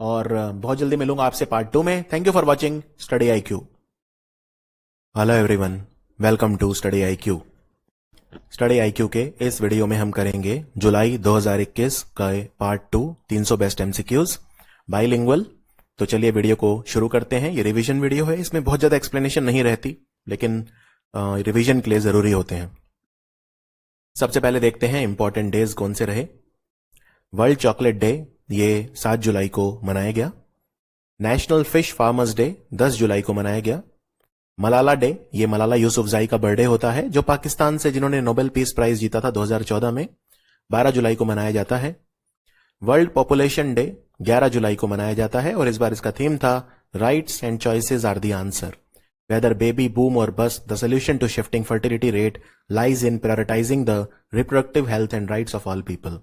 और बहुत जल्दी मिलूंगा आपसे पार्ट 2 में। Thank you for watching study IQ। Hello everyone, welcome to study IQ। Study IQ के इस वीडियो में हम करेंगे जुलाई 2021 का पार्ट 2 300 बेस्ट MCQs बाइलिंगुअल। तो चलिए वीडियो को शुरू करते हैं। ये रिवीजन वीडियो है, इसमें बहुत ज्यादा एक्सप्लेनेशन नहीं रहती, लेकिन रिवीजन के लिए जरूरी होते हैं। सबसे पहले देखते हैं इंपॉर्टेंट डेज कौन से रहे। वर्ल्ड चॉकलेट डे, ये 7 जुलाई को मनाया गया। नेशनल फिश फार्मर्स डे 10 जुलाई को मनाया गया। मलाला डे, ये मलाला यूसुफजाई का बर्थडे होता है, जो पाकिस्तान से जिन्होंने नोबेल पीस प्राइज जीता था 2014 में, 12 जुलाई को मनाया जाता है। वर्ल्ड पॉपुलेशन डे 11 जुलाई को मनाया जाता है और इस बार इसका थीम था rights and choices are the answer, whether baby boom और bust, the solution to shifting fertility rate lies in prioritising the reproductive health and rights of all people.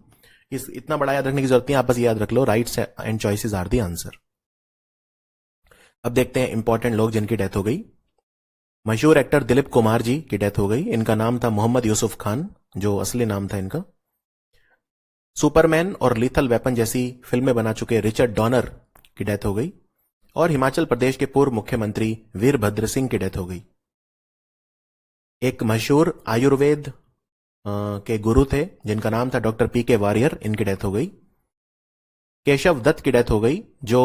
इस इतना बड़ा याद रखने की जरूरत नहीं, आप बस याद रख लो rights and choices are the answer. अब देखते हैं इंपॉर्टेंट लोग जिनकी डेथ हो गई। मशहूर एक्टर दिलीप कुमार जी की डेथ हो गई। इनका नाम था मोहम्मद यूसुफ खान, जो असली नाम था इनका। सुपरमैन और लीथल वेपन जैसी फिल्में बना चुके रिचर्ड डॉनर की डेथ हो गई। और हिमाचल प्रदेश के पूर्व मुख्यमंत्री वीरभद्र सिंह की डेथ हो गई। एक मशहूर आयुर्वेद के गुरु थे जिनका नाम था डॉक्टर पी के वारियर, इनकी डेथ हो गई। केशव दत्त की डेथ हो गई जो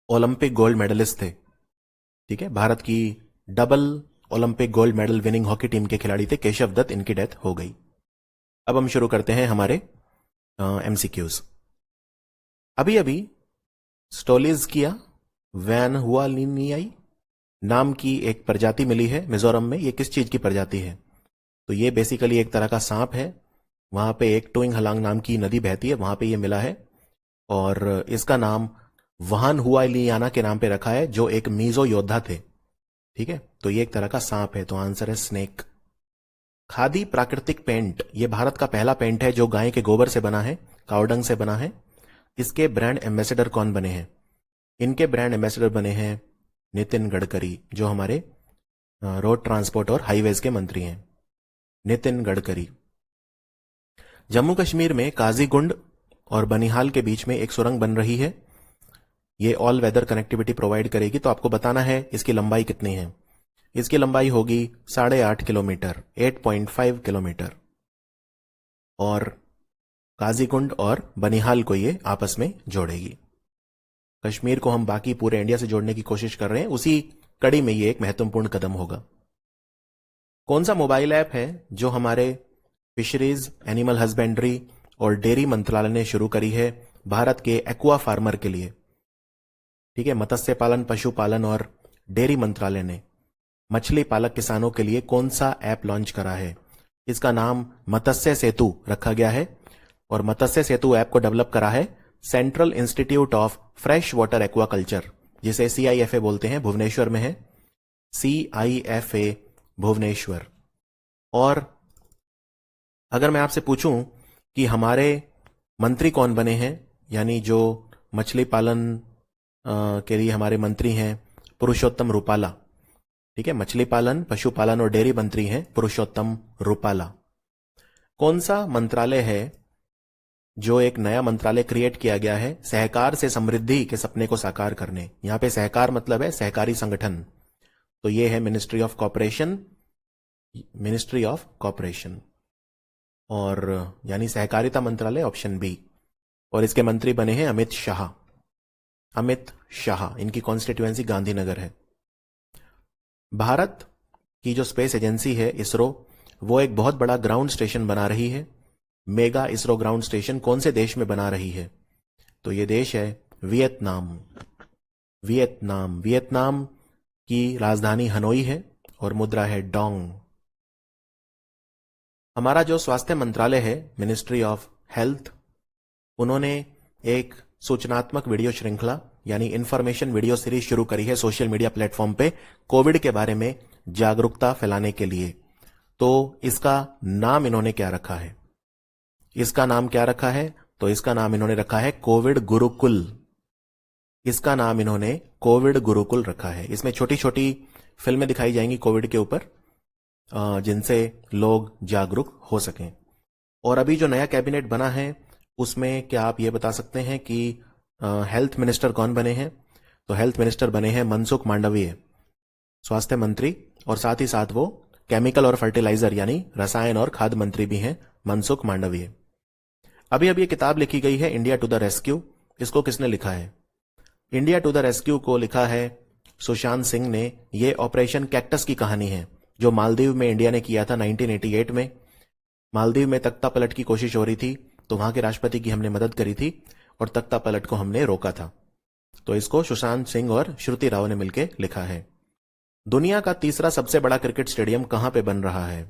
ओलंपिक गोल्ड मेडलिस्ट थे। ठीक है, भारत की double Olympic gold medal winning hockey team के खिलाड़ी थे केशव दत्त, इनकी डेथ हो गई। अब हम शुरू करते हैं हमारे एमसीक्यूज। अभी अभी स्टोलीज किया वैन हुआ लिनियाई नाम की एक प्रजाति मिली है मिजोरम में। ये किस चीज की प्रजाति है? तो ये बेसिकली एक तरह का सांप है। वहां पे एक टोइंग हलांग नाम की नदी बहती है, वहां पे ये मिला है और इसका नाम वहान हुआ लियाना के नाम पे रखा है, जो एक मीजो योद्धा थे। ठीक है, तो ये एक तरह का सांप है, तो आंसर है स्नेक। खादी प्राकृतिक पेंट, ये भारत का पहला पेंट है जो गाय के गोबर से बना है, कावडंग से बना है। इसके ब्रांड एम्बेसडर कौन बने हैं? इनके ब्रांड एम्बेसडर बने हैं नितिन गडकरी, जो हमारे रोड ट्रांसपोर्ट और हाईवेज के मंत्री हैं, नितिन गडकरी। जम्मू कश्मीर में काजीगुंड और बनिहाल के बीच में एक सुरंग बन रही है। ये ऑल वेदर कनेक्टिविटी प्रोवाइड करेगी, तो आपको बताना है इसकी लंबाई कितनी है। इसकी लंबाई होगी 8.5 किलोमीटर, 8.5 किलोमीटर। और काजीगुंड और बनिहाल को ये आपस में जोड़ेगी। कश्मीर को हम बाकी पूरे इंडिया से जोड़ने की कोशिश कर रहे हैं, उसी कड़ी में ये एक महत्वपूर्ण कदम होगा। कौन सा मोबाइल ऐप है जो हमारे फिशरीज, एनिमल हस्बेंड्री और डेयरी मंत्रालय ने शुरू करी है भारत के एक्वा फार्मर के लिए? ठीक है, मत्स्य पालन, पशुपालन और डेयरी मंत्रालय ने मछली पालक किसानों के लिए कौन सा ऐप लॉन्च करा है? इसका नाम मत्स्य सेतु रखा गया है और मत्स्य सेतु ऐप को डेवलप करा है central institute of fresh water aquaculture, जिसे CIFA बोलते हैं, भुवनेश्वर में है, CIFA भुवनेश्वर। और अगर मैं आपसे पूछूं कि हमारे मंत्री कौन बने हैं, यानी जो मछली पालन के लिए हमारे मंत्री हैं पुरुषोत्तम रूपाला। ठीक है, मछली पालन, पशुपालन और डेयरी मंत्री हैं पुरुषोत्तम रूपाला। कौन सा मंत्रालय है जो एक नया मंत्रालय क्रिएट किया गया है सहकार से समृद्धि के सपने को साकार करने? यहां पे सहकार मतलब है सहकारी संगठन, तो ये है ministry of corporation, ministry of corporation, और यानी सहकारिता मंत्रालय, ऑप्शन बी। और इसके मंत्री बने हैं अमित शाह। अमित शाह, इनकी कॉन्स्टिट्यूएंसी गांधीनगर है। भारत की जो स्पेस एजेंसी है इसरो, वो एक बहुत बड़ा ग्राउंड स्टेशन बना रही है। मेगा इसरो ग्राउंड स्टेशन कौन से देश में बना रही है? तो ये देश है वियतनाम। वियतनाम, वियतनाम की राजधानी हनोई है और मुद्रा है डोंग। हमारा जो स्वास्थ्य मंत्रालय है, मिनिस्ट्री ऑफ हेल्थ, उन्होंने एक सूचनात्मक वीडियो श्रृंखला यानी इंफॉर्मेशन वीडियो सीरीज शुरू करी है सोशल मीडिया प्लेटफॉर्म पे कोविड के बारे में जागरूकता फैलाने के लिए। तो इसका नाम इन्होंने क्या रखा है? इसका नाम क्या रखा है? तो इसका नाम इन्होंने रखा है कोविड गुरुकुल। इसका नाम इन्होंने कोविड गुरुकुल रखा है। इसमें छोटी छोटी फिल्में दिखाई जाएंगी कोविड के ऊपर, जिनसे लोग जागरूक हो सकें। और अभी जो नया कैबिनेट बना है उसमें क्या आप ये बता सकते हैं कि हेल्थ मिनिस्टर कौन बने हैं? तो हेल्थ मिनिस्टर बने हैं मनसुख मांडविया, स्वास्थ्य मंत्री, और साथ ही साथ वो केमिकल और फर्टिलाइजर यानी रसायन और खाद्य मंत्री भी हैं, मनसुख मांडविया। अभी अभी ये किताब लिखी गई है इंडिया टू द रेस्क्यू। इसको किसने लिखा है? इंडिया टू द रेस्क्यू को लिखा है सुशांत सिंह ने। ये ऑपरेशन कैक्टस की कहानी है जो मालदीव में इंडिया ने किया था 1988 में। मालदीव में तख्ता पलट की कोशिश हो रही थी, तो वहां के राष्ट्रपति की हमने मदद करी थी और तख्ता पलट को हमने रोका था। तो इसको सुशांत सिंह और श्रुति राव ने मिलकर लिखा है। दुनिया का तीसरा सबसे बड़ा क्रिकेट स्टेडियम कहां पे बन रहा है?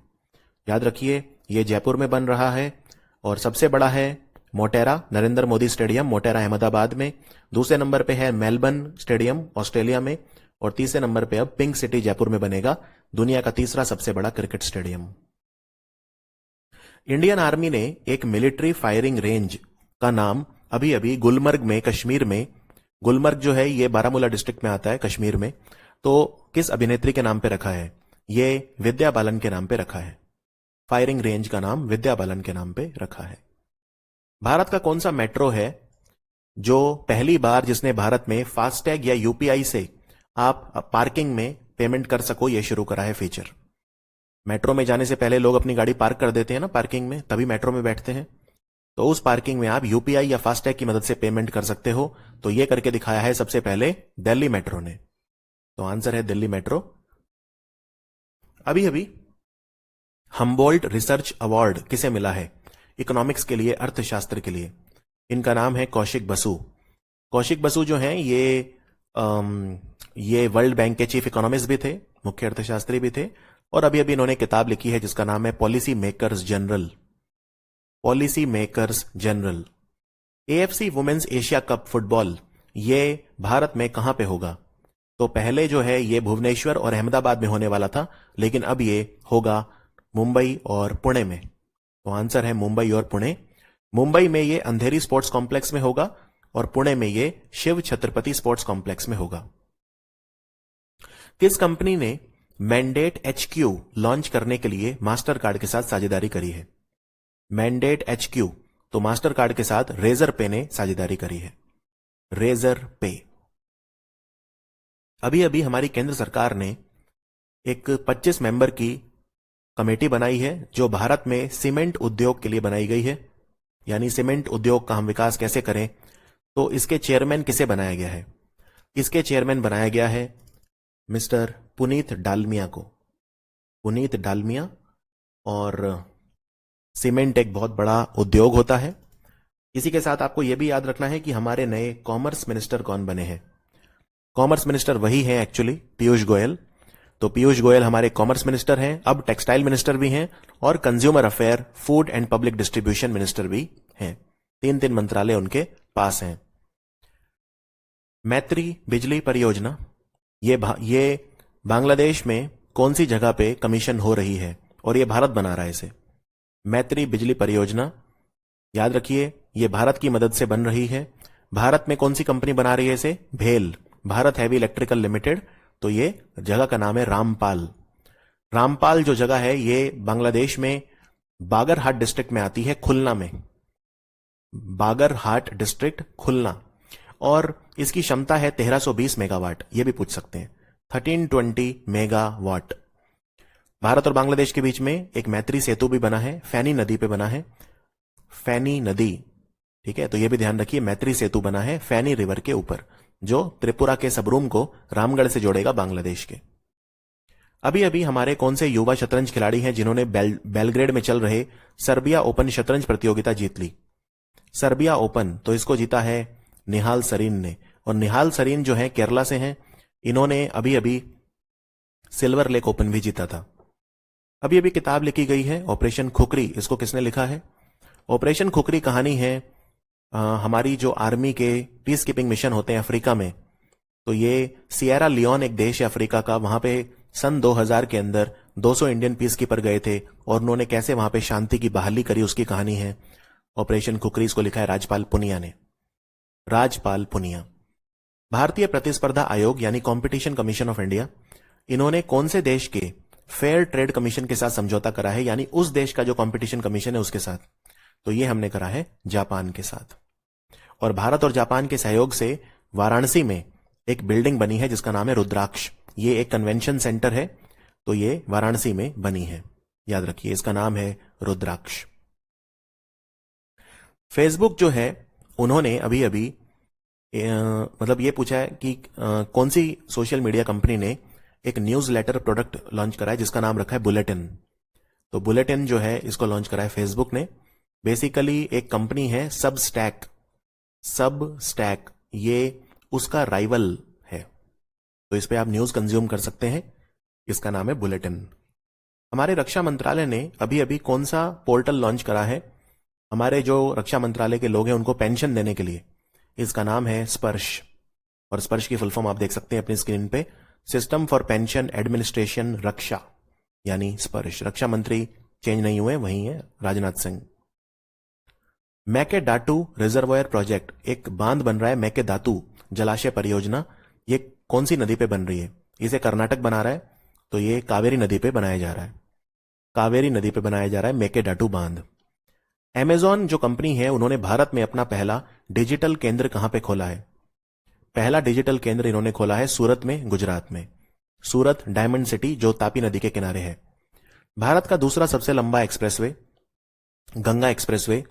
याद रखिए, यह जयपुर में बन रहा है और सबसे बड़ा है मोटेरा नरेंद्र मोदी स्टेडियम, मोटेरा अहमदाबाद में। दूसरे नंबर पे है मेलबर्न स्टेडियम ऑस्ट्रेलिया में, और तीसरे नंबर पे अब पिंक सिटी जयपुर में बनेगा दुनिया का तीसरा सबसे बड़ा क्रिकेट स्टेडियम। इंडियन आर्मी ने एक मिलिट्री फायरिंग रेंज का नाम अभी अभी गुलमर्ग में, कश्मीर में, गुलमर्ग जो है ये बारामूला डिस्ट्रिक्ट में आता है कश्मीर में, तो किस अभिनेत्री के नाम पे रखा है? ये विद्या बालन के नाम पे रखा है। फायरिंग रेंज का नाम विद्या बालन के नाम पे रखा है। भारत का कौन सा मेट्रो है जो पहली बार जिसने भारत में फास्टैग या यूपीआई से आप पार्किंग में पेमेंट कर सको, यह शुरू करा है फीचर। मेट्रो में जाने से पहले लोग अपनी गाड़ी पार्क कर देते हैं ना पार्किंग में, तभी मेट्रो में बैठते हैं। तो उस पार्किंग में आप यूपीआई या फास्टैग की मदद से पेमेंट कर सकते हो। तो यह करके दिखाया है सबसे पहले दिल्ली मेट्रो ने। तो आंसर है दिल्ली मेट्रो। अभी अभी हम्बोल्ट रिसर्च अवार्ड किसे मिला है? इकोनॉमिक्स के लिए, अर्थशास्त्र के लिए। इनका नाम है कौशिक बसु। कौशिक बसु जो हैं ये वर्ल्ड बैंक के चीफ इकोनॉमिस्ट भी थे, मुख्य अर्थशास्त्री भी थे, और अभी अभी इन्होंने किताब लिखी है जिसका नाम है policy makers journal. Policy makers journal. AFC women's Asia Cup football ये भारत में कहां पे होगा? तो पहले जो है ये भुवनेश्वर और अहमदाबाद में होने वाला था, लेकिन अब ये होगा मुंबई और पुणे में। तो आंसर है मुंबई और पुणे। मुंबई में ये अंधेरी स्पोर्ट्स कॉम्प्लेक्स में होगा और पुणे में ये शिव छत्रपति स्पोर्ट्स कॉम्प्लेक्स में होगा। किस कंपनी ने मैंडेट HQ लॉन्च करने के लिए मास्टर कार्ड के साथ साझेदारी करी है? मैंडेट HQ, तो मास्टर कार्ड के साथ रेजर पे ने साझेदारी करी है। रेजर पे। अभी अभी हमारी केंद्र सरकार ने एक 25 मेंबर की कमेटी बनाई है जो भारत में सीमेंट उद्योग के लिए बनाई गई है, यानी सीमेंट उद्योग का हम विकास कैसे करें। तो इसके चेयरमैन किसे बनाया गया है? इसके चेयरमैन बनाया गया है मिस्टर पुनीत डालमिया को। पुनीत डालमिया। और सीमेंट एक बहुत बड़ा उद्योग होता है। इसी के साथ आपको यह भी याद रखना है कि हमारे नए कॉमर्स मिनिस्टर कौन बने हैं। कॉमर्स मिनिस्टर वही हैं एक्चुअली, पीयूष गोयल। तो पीयूष गोयल हमारे कॉमर्स मिनिस्टर हैं, अब टेक्सटाइल मिनिस्टर भी हैं और consumer affair, food and public distribution minister भी हैं। 3 मंत्रालय उनके पास हैं। मैत्री बिजली परियोजना ये बांग्लादेश में कौन सी जगह पे कमीशन हो रही है और ये भारत बना रहा है इसे? मैत्री बिजली परियोजना, याद रखिए, ये भारत की मदद से बन रही है। भारत में कौन सी कंपनी बना रही है इसे? भेल, भारत हैवी इलेक्ट्रिकल लिमिटेड। तो ये जगह का नाम है रामपाल। रामपाल जो जगह है ये बांग्लादेश में बागरहाट डिस्ट्रिक्ट में आती है, खुलना में। बागरहाट डिस्ट्रिक्ट, खुलना। और इसकी क्षमता है 1320 मेगावाट। ये भी पूछ सकते हैं, 1320 मेगावाट। भारत और बांग्लादेश के बीच में एक मैत्री सेतु भी बना है, फैनी नदी पे बना है। फैनी नदी, ठीक है, तो ये भी ध्यान रखिए, मैत्री सेतु बना है फैनी रिवर के ऊपर, जो त्रिपुरा के सबरूम को रामगढ़ से जोड़ेगा बांग्लादेश के। अभी अभी हमारे कौन से युवा शतरंज खिलाड़ी हैं जिन्होंने बेलग्रेड में चल रहे सर्बिया ओपन शतरंज प्रतियोगिता जीत ली? सर्बिया ओपन, तो इसको जीता है निहाल सरीन ने। और निहाल सरीन जो है केरला से हैं, इन्होंने अभी अभी सिल्वर लेक ओपन भी जीता था। अभी अभी किताब लिखी गई है ऑपरेशन खुकरी। इसको किसने लिखा है? ऑपरेशन खुकरी कहानी है हमारी जो आर्मी के पीस कीपिंग मिशन होते हैं अफ्रीका में, तो ये सिएरा लियोन एक देश है अफ्रीका का, वहां पे सन 2000 के अंदर 200 इंडियन पीस कीपर गए थे और उन्होंने कैसे वहां पे शांति की बहाली करी, उसकी कहानी है ऑपरेशन खुकरी। इसको लिखा है राजपाल पुनिया ने। राजपाल पुनिया। भारतीय प्रतिस्पर्धा आयोग यानी कॉम्पिटिशन कमीशन ऑफ इंडिया, इन्होंने कौन से देश के फेयर ट्रेड कमीशन के साथ समझौता करा है, यानी उस देश का जो कॉम्पिटिशन कमीशन है उसके साथ? तो ये हमने करा है जापान के साथ। और भारत और जापान के सहयोग से वाराणसी में एक बिल्डिंग बनी है जिसका नाम है रुद्राक्ष। ये एक कन्वेंशन सेंटर है, तो ये वाराणसी में बनी है, याद रखिए, इसका नाम है रुद्राक्ष। फेसबुक जो है उन्होंने अभी अभी मतलब ये पूछा है कि कौन सी सोशल मीडिया कंपनी ने एक न्यूज़लेटर प्रोडक्ट लॉन्च करा है जिसका नाम रखा है बुलेटिन। तो बुलेटिन जो है इसको लॉन्च करा है फेसबुक ने। बेसिकली एक कंपनी है सबस्टैक। सबस्टैक ये उसका राइवल है, तो इस पे आप न्यूज कंज्यूम कर सकते हैं। इसका नाम है बुलेटिन। हमारे रक्षा मंत्रालय ने अभी अभी कौन सा पोर्टल लॉन्च करा है हमारे जो रक्षा मंत्रालय के लोग हैं उनको पेंशन देने के लिए? इसका नाम है स्पर्श। और स्पर्श की फुल फॉर्म आप देख सकते हैं अपनी स्क्रीन पे, सिस्टम फॉर पेंशन एडमिनिस्ट्रेशन रक्षा, यानी स्पर्श। रक्षा मंत्री चेंज नहीं हुए, वही है राजनाथ सिंह। मेकेदातु रिजर्वायर प्रोजेक्ट, एक बांध बन रहा है मेकेदातु जलाशय परियोजना, ये कौन सी नदी पे बन रही है? इसे कर्नाटक बना रहा है, तो ये कावेरी नदी पे बनाया जा रहा है, कावेरी नदी पे बनाया जा रहा है मेकेदातु बांध। अमेजॉन जो कंपनी है, उन्होंने भारत में अपना पहला डिजिटल केंद्र कहां पे खोला है? पहला डिजिटल केंद्र इन्होंने खोला है सूरत में, गुजरात में। सूरत डायमंड सिटी जो तापी नदी के किनारे है। भारत का दूसरा सबसे लंबा एक्सप्रेसवे गंगा एक्सप्रेसवे,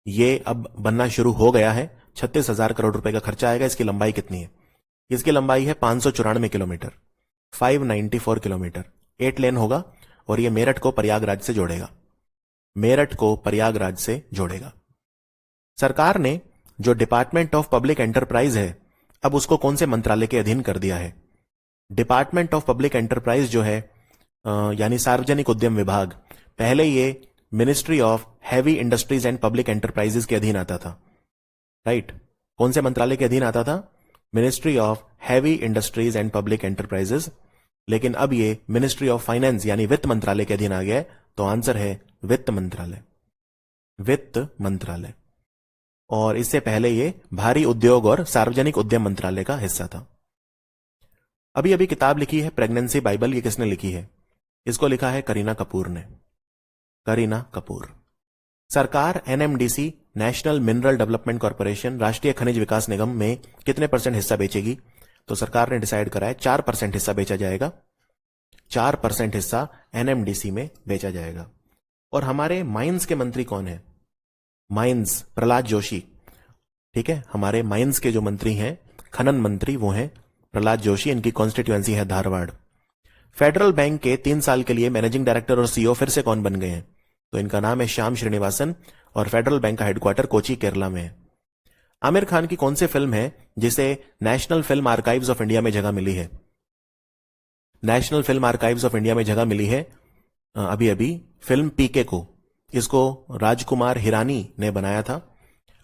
ये अब बनना शुरू हो गया है। 36,000 करोड़ रुपए का खर्चा आएगा। इसकी लंबाई कितनी है? इसकी लंबाई है 594 किलोमीटर, 594 किलोमीटर। 8 लेन होगा और ये मेरठ को प्रयागराज से जोड़ेगा, मेरठ को प्रयागराज से जोड़ेगा। सरकार ने जो डिपार्टमेंट ऑफ पब्लिक एंटरप्राइज है, अब उसको कौन से मंत्रालय के अधीन कर दिया है? डिपार्टमेंट ऑफ पब्लिक एंटरप्राइज जो है यानी सार्वजनिक उद्यम विभाग, पहले ये ministry of heavy industries and public enterprises के अधीन आता था, राइट? कौन से मंत्रालय के अधीन आता था? Ministry of heavy industries and public enterprises. लेकिन अब ये मिनिस्ट्री ऑफ फाइनेंस यानी वित्त मंत्रालय के अधीन आ गया है, तो आंसर है वित्त मंत्रालय, वित्त मंत्रालय। और इससे पहले ये भारी उद्योग और सार्वजनिक उद्यम मंत्रालय का हिस्सा था। अभी अभी किताब लिखी है प्रेगनेंसी बाइबल, ये किसने लिखी है? इसको लिखा है करीना कपूर ने, करीना कपूर। सरकार NMDC national mineral development corporation, राष्ट्रीय खनिज विकास निगम में कितने % हिस्सा बेचेगी? तो सरकार ने डिसाइड करा है 4% हिस्सा बेचा जाएगा, 4% हिस्सा एनएमडीसी में बेचा जाएगा। और हमारे माइंस के मंत्री कौन है? माइंस प्रहलाद जोशी, ठीक है। हमारे माइंस के जो मंत्री हैं, खनन मंत्री, वो हैं प्रहलाद जोशी। इनकी कॉन्स्टिट्यूएंसी है धारवाड़। फेडरल बैंक के 3 साल के लिए मैनेजिंग डायरेक्टर और सीईओ फिर से कौन बन गए हैं? तो इनका नाम है श्याम श्रीनिवासन और फेडरल बैंक का हेडक्वार्टर कोची, केरला में है। आमिर खान की कौन सी फिल्म है जिसे national film archives of India में जगह मिली है? National film archives of India में जगह मिली है अभी अभी फिल्म पीके को। इसको राजकुमार हिरानी ने बनाया था।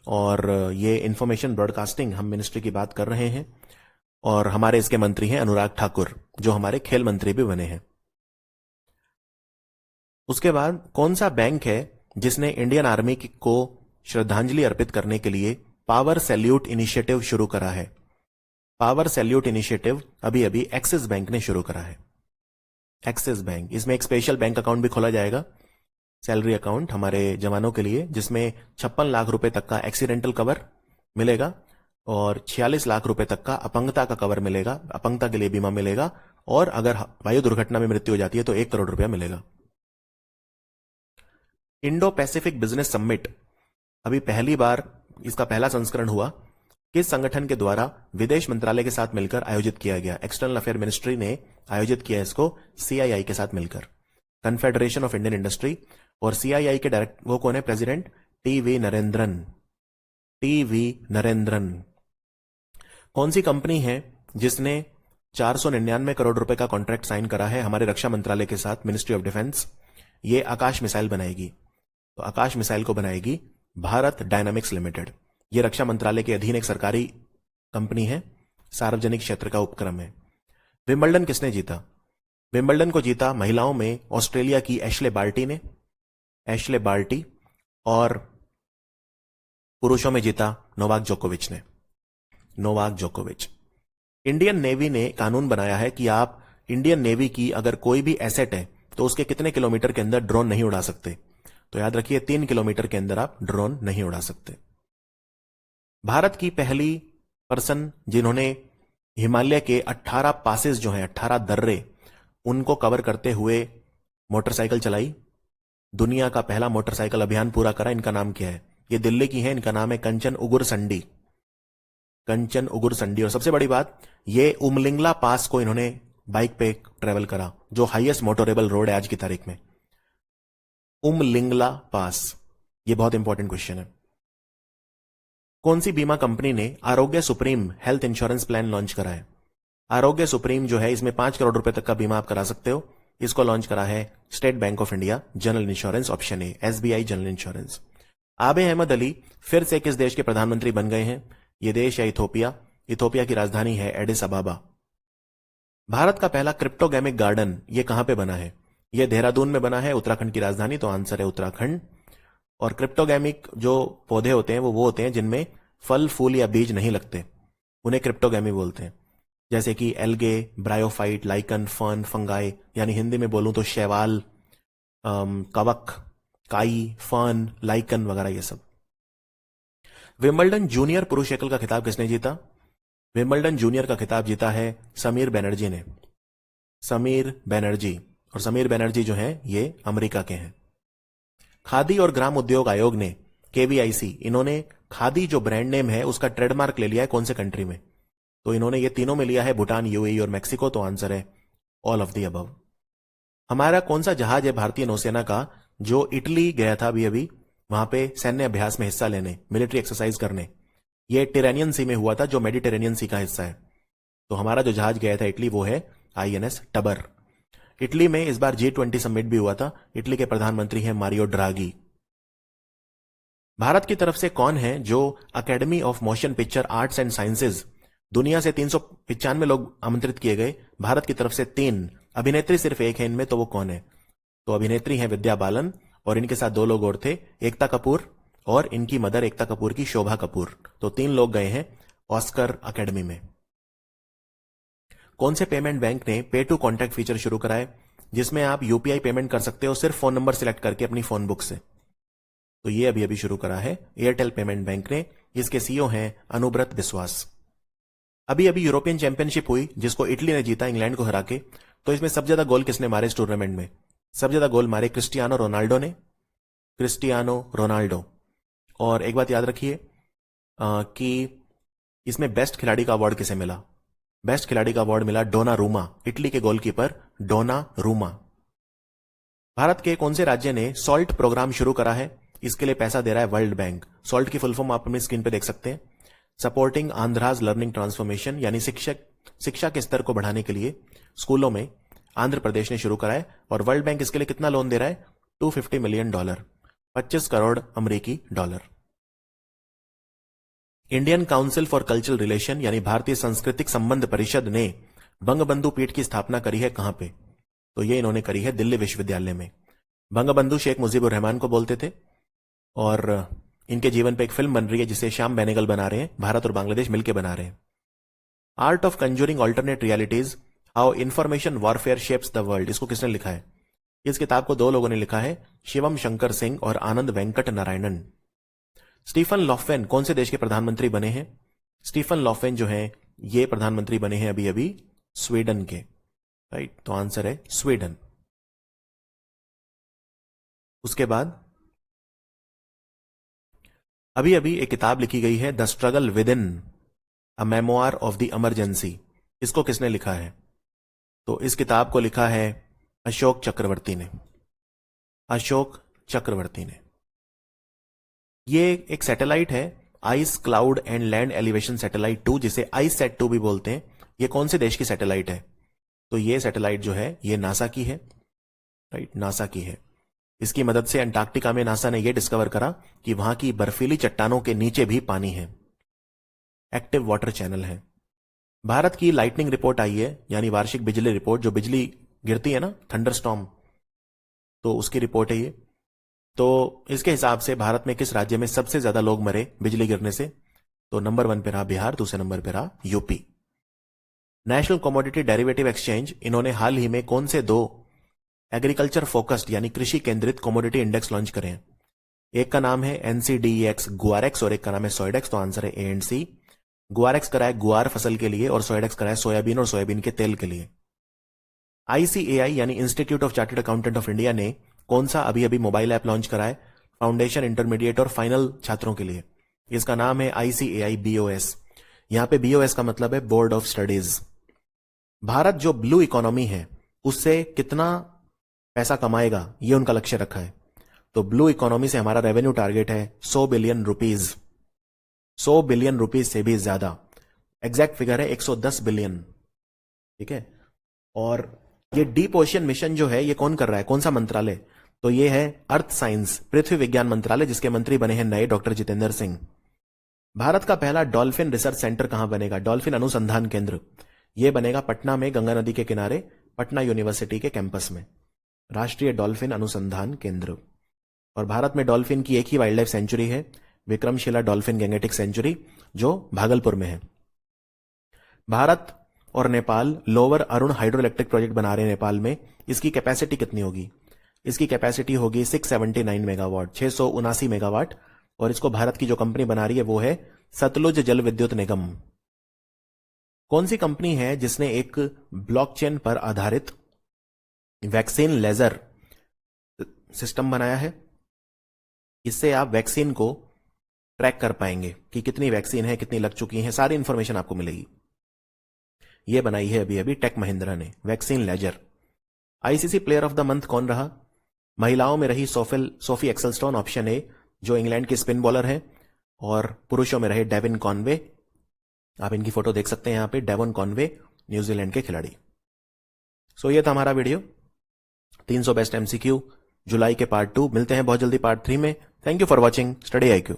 और ये इंफॉर्मेशन ब्रॉडकास्टिंग हम मिनिस्ट्री की बात कर रहे हैं। और हमारे इसके मंत्री हैं अनुराग ठाकुर, जो हमारे खेल मंत्री भी बने हैं। उसके बाद कौन सा बैंक है जिसने इंडियन आर्मी को श्रद्धांजलि अर्पित करने के लिए पावर सैल्यूट इनिशिएटिव शुरू करा है? पावर सैल्यूट इनिशिएटिव अभी अभी एक्सिस बैंक ने शुरू करा है, एक्सिस बैंक। इसमें एक स्पेशल बैंक अकाउंट भी खोला जाएगा, सैलरी अकाउंट हमारे जवानों के लिए, जिसमें 56 लाख रुपए तक का एक्सीडेंटल कवर मिलेगा और 46 लाख रुपए तक का अपंगता का कवर मिलेगा, अपंगता के लिए बीमा मिलेगा। और अगर वायु दुर्घटना में मृत्यु हो जाती है तो 1 करोड़ रुपया मिलेगा। इंडो पैसिफिक बिजनेस समिट अभी पहली बार इसका पहला संस्करण हुआ। किस संगठन के द्वारा? विदेश मंत्रालय के साथ मिलकर आयोजित किया गया। एक्सटर्नल अफेयर मिनिस्ट्री ने आयोजित किया इसको सीआईआई के साथ मिलकर, कन्फेडरेशन ऑफ इंडियन इंडस्ट्री। और सीआईआई के डायरेक्टर वो कौन है? President TV Narendran, TV Narendran. कौन सी कंपनी है जिसने 499 करोड़ रुपए का कॉन्ट्रैक्ट साइन करा है हमारे रक्षा मंत्रालय के साथ, मिनिस्ट्री ऑफ डिफेंस? ये आकाश मिसाइल बनाएगी। तो आकाश मिसाइल को बनाएगी भारत डायनामिक्स लिमिटेड। ये रक्षा मंत्रालय के अधीन एक सरकारी कंपनी है, सार्वजनिक क्षेत्र का उपक्रम है। विंबलडन किसने जीता? विंबलडन को जीता महिलाओं में ऑस्ट्रेलिया की एशले बार्टी ने, एशले बार्टी। और पुरुषों में जीता नोवाक जोकोविच ने, नोवाक जोकोविच। इंडियन नेवी ने कानून बनाया है कि आप इंडियन नेवी की अगर कोई भी एसेट है तो उसके कितने किलोमीटर के अंदर ड्रोन नहीं उड़ा सकते? तो याद रखिए 3 किलोमीटर के अंदर आप ड्रोन नहीं उड़ा सकते। भारत की पहली पर्सन जिन्होंने हिमालय के 18 पासेस जो हैं, 18 दर्रे, उनको कवर करते हुए मोटरसाइकिल चलाई, दुनिया का पहला मोटरसाइकिल अभियान पूरा करा, इनका नाम क्या है? ये दिल्ली की है, इनका नाम है कंचन उगुर संडी, कंचन उगुर संडी। और सबसे बड़ी बात, ये उमलिंगला पास को इन्होंने बाइक पे ट्रेवल करा, जो हाईएस्ट मोटोरेबल रोड है आज की तारीख में, उमलिंगला पास। ये बहुत इंपॉर्टेंट क्वेश्चन है। कौन सी बीमा कंपनी ने आरोग्य supreme health insurance plan launch करा है? आरोग्य सुप्रीम जो है, इसमें 5 करोड़ रुपए तक का बीमा आप करा सकते हो। इसको लॉन्च करा है State Bank of India General Insurance, option A SBI General Insurance. आबे अहमद अली फिर से किस देश के प्रधानमंत्री बन गए हैं? ये देश है इथोपिया। इथोपिया की राजधानी है एडिस अबाबा। भारत का पहला क्रिप्टोगेमिक गार्डन ये कहां पे बना है? ये देहरादून में बना है, उत्तराखंड की राजधानी, तो आंसर है उत्तराखंड। और क्रिप्टोगैमिक जो पौधे होते हैं वो होते हैं जिनमें फल, फूल या बीज नहीं लगते, उन्हें क्रिप्टोगैमी बोलते हैं। जैसे कि algae, bryophyte, lichen, fern, fungi, यानी हिंदी में बोलूं तो शैवाल, कवक, काई, फर्न, लाइकन वगैरह ये सब। विंबलडन जूनियर पुरुष एकल का खिताब किसने जीता? विंबलडन जूनियर का खिताब जीता है समीर बनर्जी ने। समीर बनर्जी, और समीर बनर्जी जो हैं ये अमेरिका के हैं। खादी और ग्राम उद्योग आयोग ने, केवीआईसी, इन्होंने खादी जो ब्रांड नेम है उसका ट्रेडमार्क ले लिया है कौन से कंट्री में? तो इन्होंने ये तीनों में लिया है, भूटान, यूएई और मेक्सिको, तो आंसर है ऑल ऑफ द अबव। हमारा कौन सा जहाज है भारतीय नौसेना का जो इटली गया था अभी अभी, वहां पे सैन्य अभ्यास में हिस्सा लेने, मिलिट्री एक्सरसाइज करने? ये टिरेनियन सी में हुआ था जो मेडिटेरेनियन सी का हिस्सा है। तो हमारा जो जहाज गया था इटली वो है आईएनएस टबर। इटली में इस बार G20 समिट भी हुआ था। इटली के प्रधानमंत्री हैं मारियो ड्रागी। भारत की तरफ से कौन है जो academy of motion picture arts and sciences, दुनिया से 395 लोग आमंत्रित किए गए, भारत की तरफ से 3, अभिनेत्री सिर्फ एक है इनमें, तो वो कौन है? तो अभिनेत्री हैं विद्या बालन, और इनके साथ 2 लोग और थे, एकता कपूर और इनकी मदर एकता कपूर की शोभा कपूर। तो 3 लोग गए हैं ऑस्कर अकेडमी में। कौन से पेमेंट बैंक ने पे टू कॉन्टैक्ट फीचर शुरू कराए जिसमें आप यूपीआई पेमेंट कर सकते हो सिर्फ फोन नंबर सिलेक्ट करके अपनी फोन बुक से? तो ये अभी अभी शुरू करा है एयरटेल पेमेंट बैंक ने। इसके सीईओ हैं अनुब्रत विश्वास। अभी अभी यूरोपियन चैंपियनशिप हुई जिसको इटली ने जीता इंग्लैंड को हरा के। तो इसमें सबसे ज्यादा गोल किसने मारे इस टूर्नामेंट में? सबसे ज्यादा गोल मारे क्रिस्टियानो रोनाल्डो ने, क्रिस्टियानो रोनाल्डो। और एक बात याद रखिए कि इसमें बेस्ट खिलाड़ी का अवार्ड किसे मिला? बेस्ट खिलाड़ी का अवार्ड मिला डोना रूमा, इटली के गोलकीपर डोना रूमा। भारत के कौन से राज्य ने सॉल्ट प्रोग्राम शुरू करा है? इसके लिए पैसा दे रहा है वर्ल्ड बैंक। सॉल्ट की फुल फॉर्म आप अपनी स्क्रीन पे देख सकते हैं, सपोर्टिंग आंध्राज लर्निंग ट्रांसफॉर्मेशन, यानी शिक्षा के स्तर को बढ़ाने के लिए स्कूलों में आंध्र प्रदेश ने शुरू करा है। और वर्ल्ड बैंक इसके लिए कितना लोन दे रहा है? $250 मिलियन, 25 करोड़ अमेरिकी dollar. Indian council for cultural relation यानी भारतीय सांस्कृतिक संबंध परिषद ने बंगबंधु पीठ की स्थापना करी है कहां पे? तो ये इन्होंने करी है दिल्ली विश्वविद्यालय में। बंगबंधु शेख मुजीबुर रहमान को बोलते थे, और इनके जीवन पे एक फिल्म बन रही है जिसे श्याम बेनेगल बना रहे हैं, भारत और बांग्लादेश मिलकर बना रहे हैं। Art of Conjuring alternate realities, how information warfare shapes the world, इसको किसने लिखा है? इस किताब को 2 लोगों ने लिखा है, शिवम शंकर सिंह और आनंद वेंकट नारायणन। स्टीफन लॉफ्वेन कौन से देश के प्रधानमंत्री बने हैं? स्टीफन लॉफ्वेन जो हैं ये प्रधानमंत्री बने हैं अभी अभी स्वीडन के, राइट? तो आंसर है स्वीडन। उसके बाद अभी अभी एक किताब लिखी गई है the struggle with in, a memoir of the emergency, इसको किसने लिखा है? तो इस किताब को लिखा है अशोक चक्रवर्ती ने। अशोक चक्रवर्ती ने। ये एक सैटेलाइट है, ice cloud and land elevation satellite 2, जिसे आईसैट 2 भी बोलते हैं। ये कौन से देश की सैटेलाइट है? तो ये सैटेलाइट जो है ये नासा की है, राइट? नासा की है। इसकी मदद से अंटार्कटिका में नासा ने यह डिस्कवर करा कि वहां की बर्फीली चट्टानों के नीचे भी पानी है, एक्टिव वाटर चैनल है। भारत की लाइटनिंग रिपोर्ट आई है, यानी वार्षिक बिजली रिपोर्ट, जो बिजली गिरती है ना, थंडरस्टॉर्म, तो उसकी रिपोर्ट है ये। तो इसके हिसाब से भारत में किस राज्य में सबसे ज्यादा लोग मरे बिजली गिरने से? तो नंबर 1 पे रहा बिहार, दूसरे नंबर पे रहा UP. National commodity derivative exchange, इन्होंने हाल ही में कौन से 2 एग्रीकल्चर फोकस्ड यानी कृषि केंद्रित कमोडिटी इंडेक्स लॉन्च करे हैं? एक का नाम है एनसीडीएक्स गुआरेक्स और एक का नाम है सोइडेक्स, तो आंसर है एएनसी। गुआरेक्स कराए गुआर फसल के लिए और सोइडेक्स कराए सोयाबीन और सोयाबीन के तेल के लिए। आईसीएआई यानी institute of chartered accountant of India ने कौन सा अभी अभी मोबाइल ऐप लॉन्च करा है फाउंडेशन, इंटरमीडिएट और फाइनल छात्रों के लिए? इसका नाम है आईसीएआई बीओएस। यहां पे बीओएस का मतलब है बोर्ड ऑफ स्टडीज। भारत जो ब्लू इकोनॉमी है उससे कितना पैसा कमाएगा ये उनका लक्ष्य रखा है। तो ब्लू इकोनॉमी से हमारा रेवेन्यू टारगेट है 100 बिलियन रुपीज, 100 बिलियन रुपीज से भी ज्यादा। एग्जैक्ट फिगर है 110 बिलियन, ठीक है। और ये डीप ओशियन मिशन जो है ये कौन कर रहा है, कौन सा मंत्रालय? तो ये है अर्थ साइंस, पृथ्वी विज्ञान मंत्रालय, जिसके मंत्री बने हैं नए डॉक्टर जितेंद्र सिंह। भारत का पहला डॉल्फिन रिसर्च सेंटर कहां बनेगा? डॉल्फिन अनुसंधान केंद्र, यह बनेगा पटना में, गंगा नदी के किनारे, पटना यूनिवर्सिटी के कैंपस में, राष्ट्रीय डॉल्फिन अनुसंधान केंद्र। और भारत में डॉल्फिन की एक ही वाइल्ड लाइफ सेंचुरी है, विक्रमशिला डॉल्फिन गैंगेटिक सेंचुरी, जो भागलपुर में है। भारत और Nepal lower Arun hydro electric project बना रहे हैं नेपाल में। इसकी कैपेसिटी कितनी होगी? इसकी कैपेसिटी होगी 679 मेगावाट, 679 मेगावाट। और इसको भारत की जो कंपनी बना रही है वो है सतलुज जल विद्युत निगम। कौन सी कंपनी है जिसने एक ब्लॉकचेन पर आधारित वैक्सीन लेजर सिस्टम बनाया है? इससे आप वैक्सीन को ट्रैक कर पाएंगे कि कितनी वैक्सीन है, कितनी लग चुकी है, सारी इंफॉर्मेशन आपको मिलेगी। यह बनाई है अभी अभी टेक महिंद्रा ने, vaccine ledger. ICC player of the month कौन रहा? महिलाओं में रही सोफी एक्सेलस्टोन, ऑप्शन ए, जो इंग्लैंड की स्पिन बॉलर है। और पुरुषों में रहे डेविन कॉनवे। आप इनकी फोटो देख सकते हैं यहां पे, डेविन कॉनवे न्यूजीलैंड के खिलाड़ी। सो ये था हमारा वीडियो, 300 बेस्ट एमसीक्यू जुलाई के पार्ट 2। मिलते हैं बहुत जल्दी पार्ट 3 में। Thank you for watching study IQ।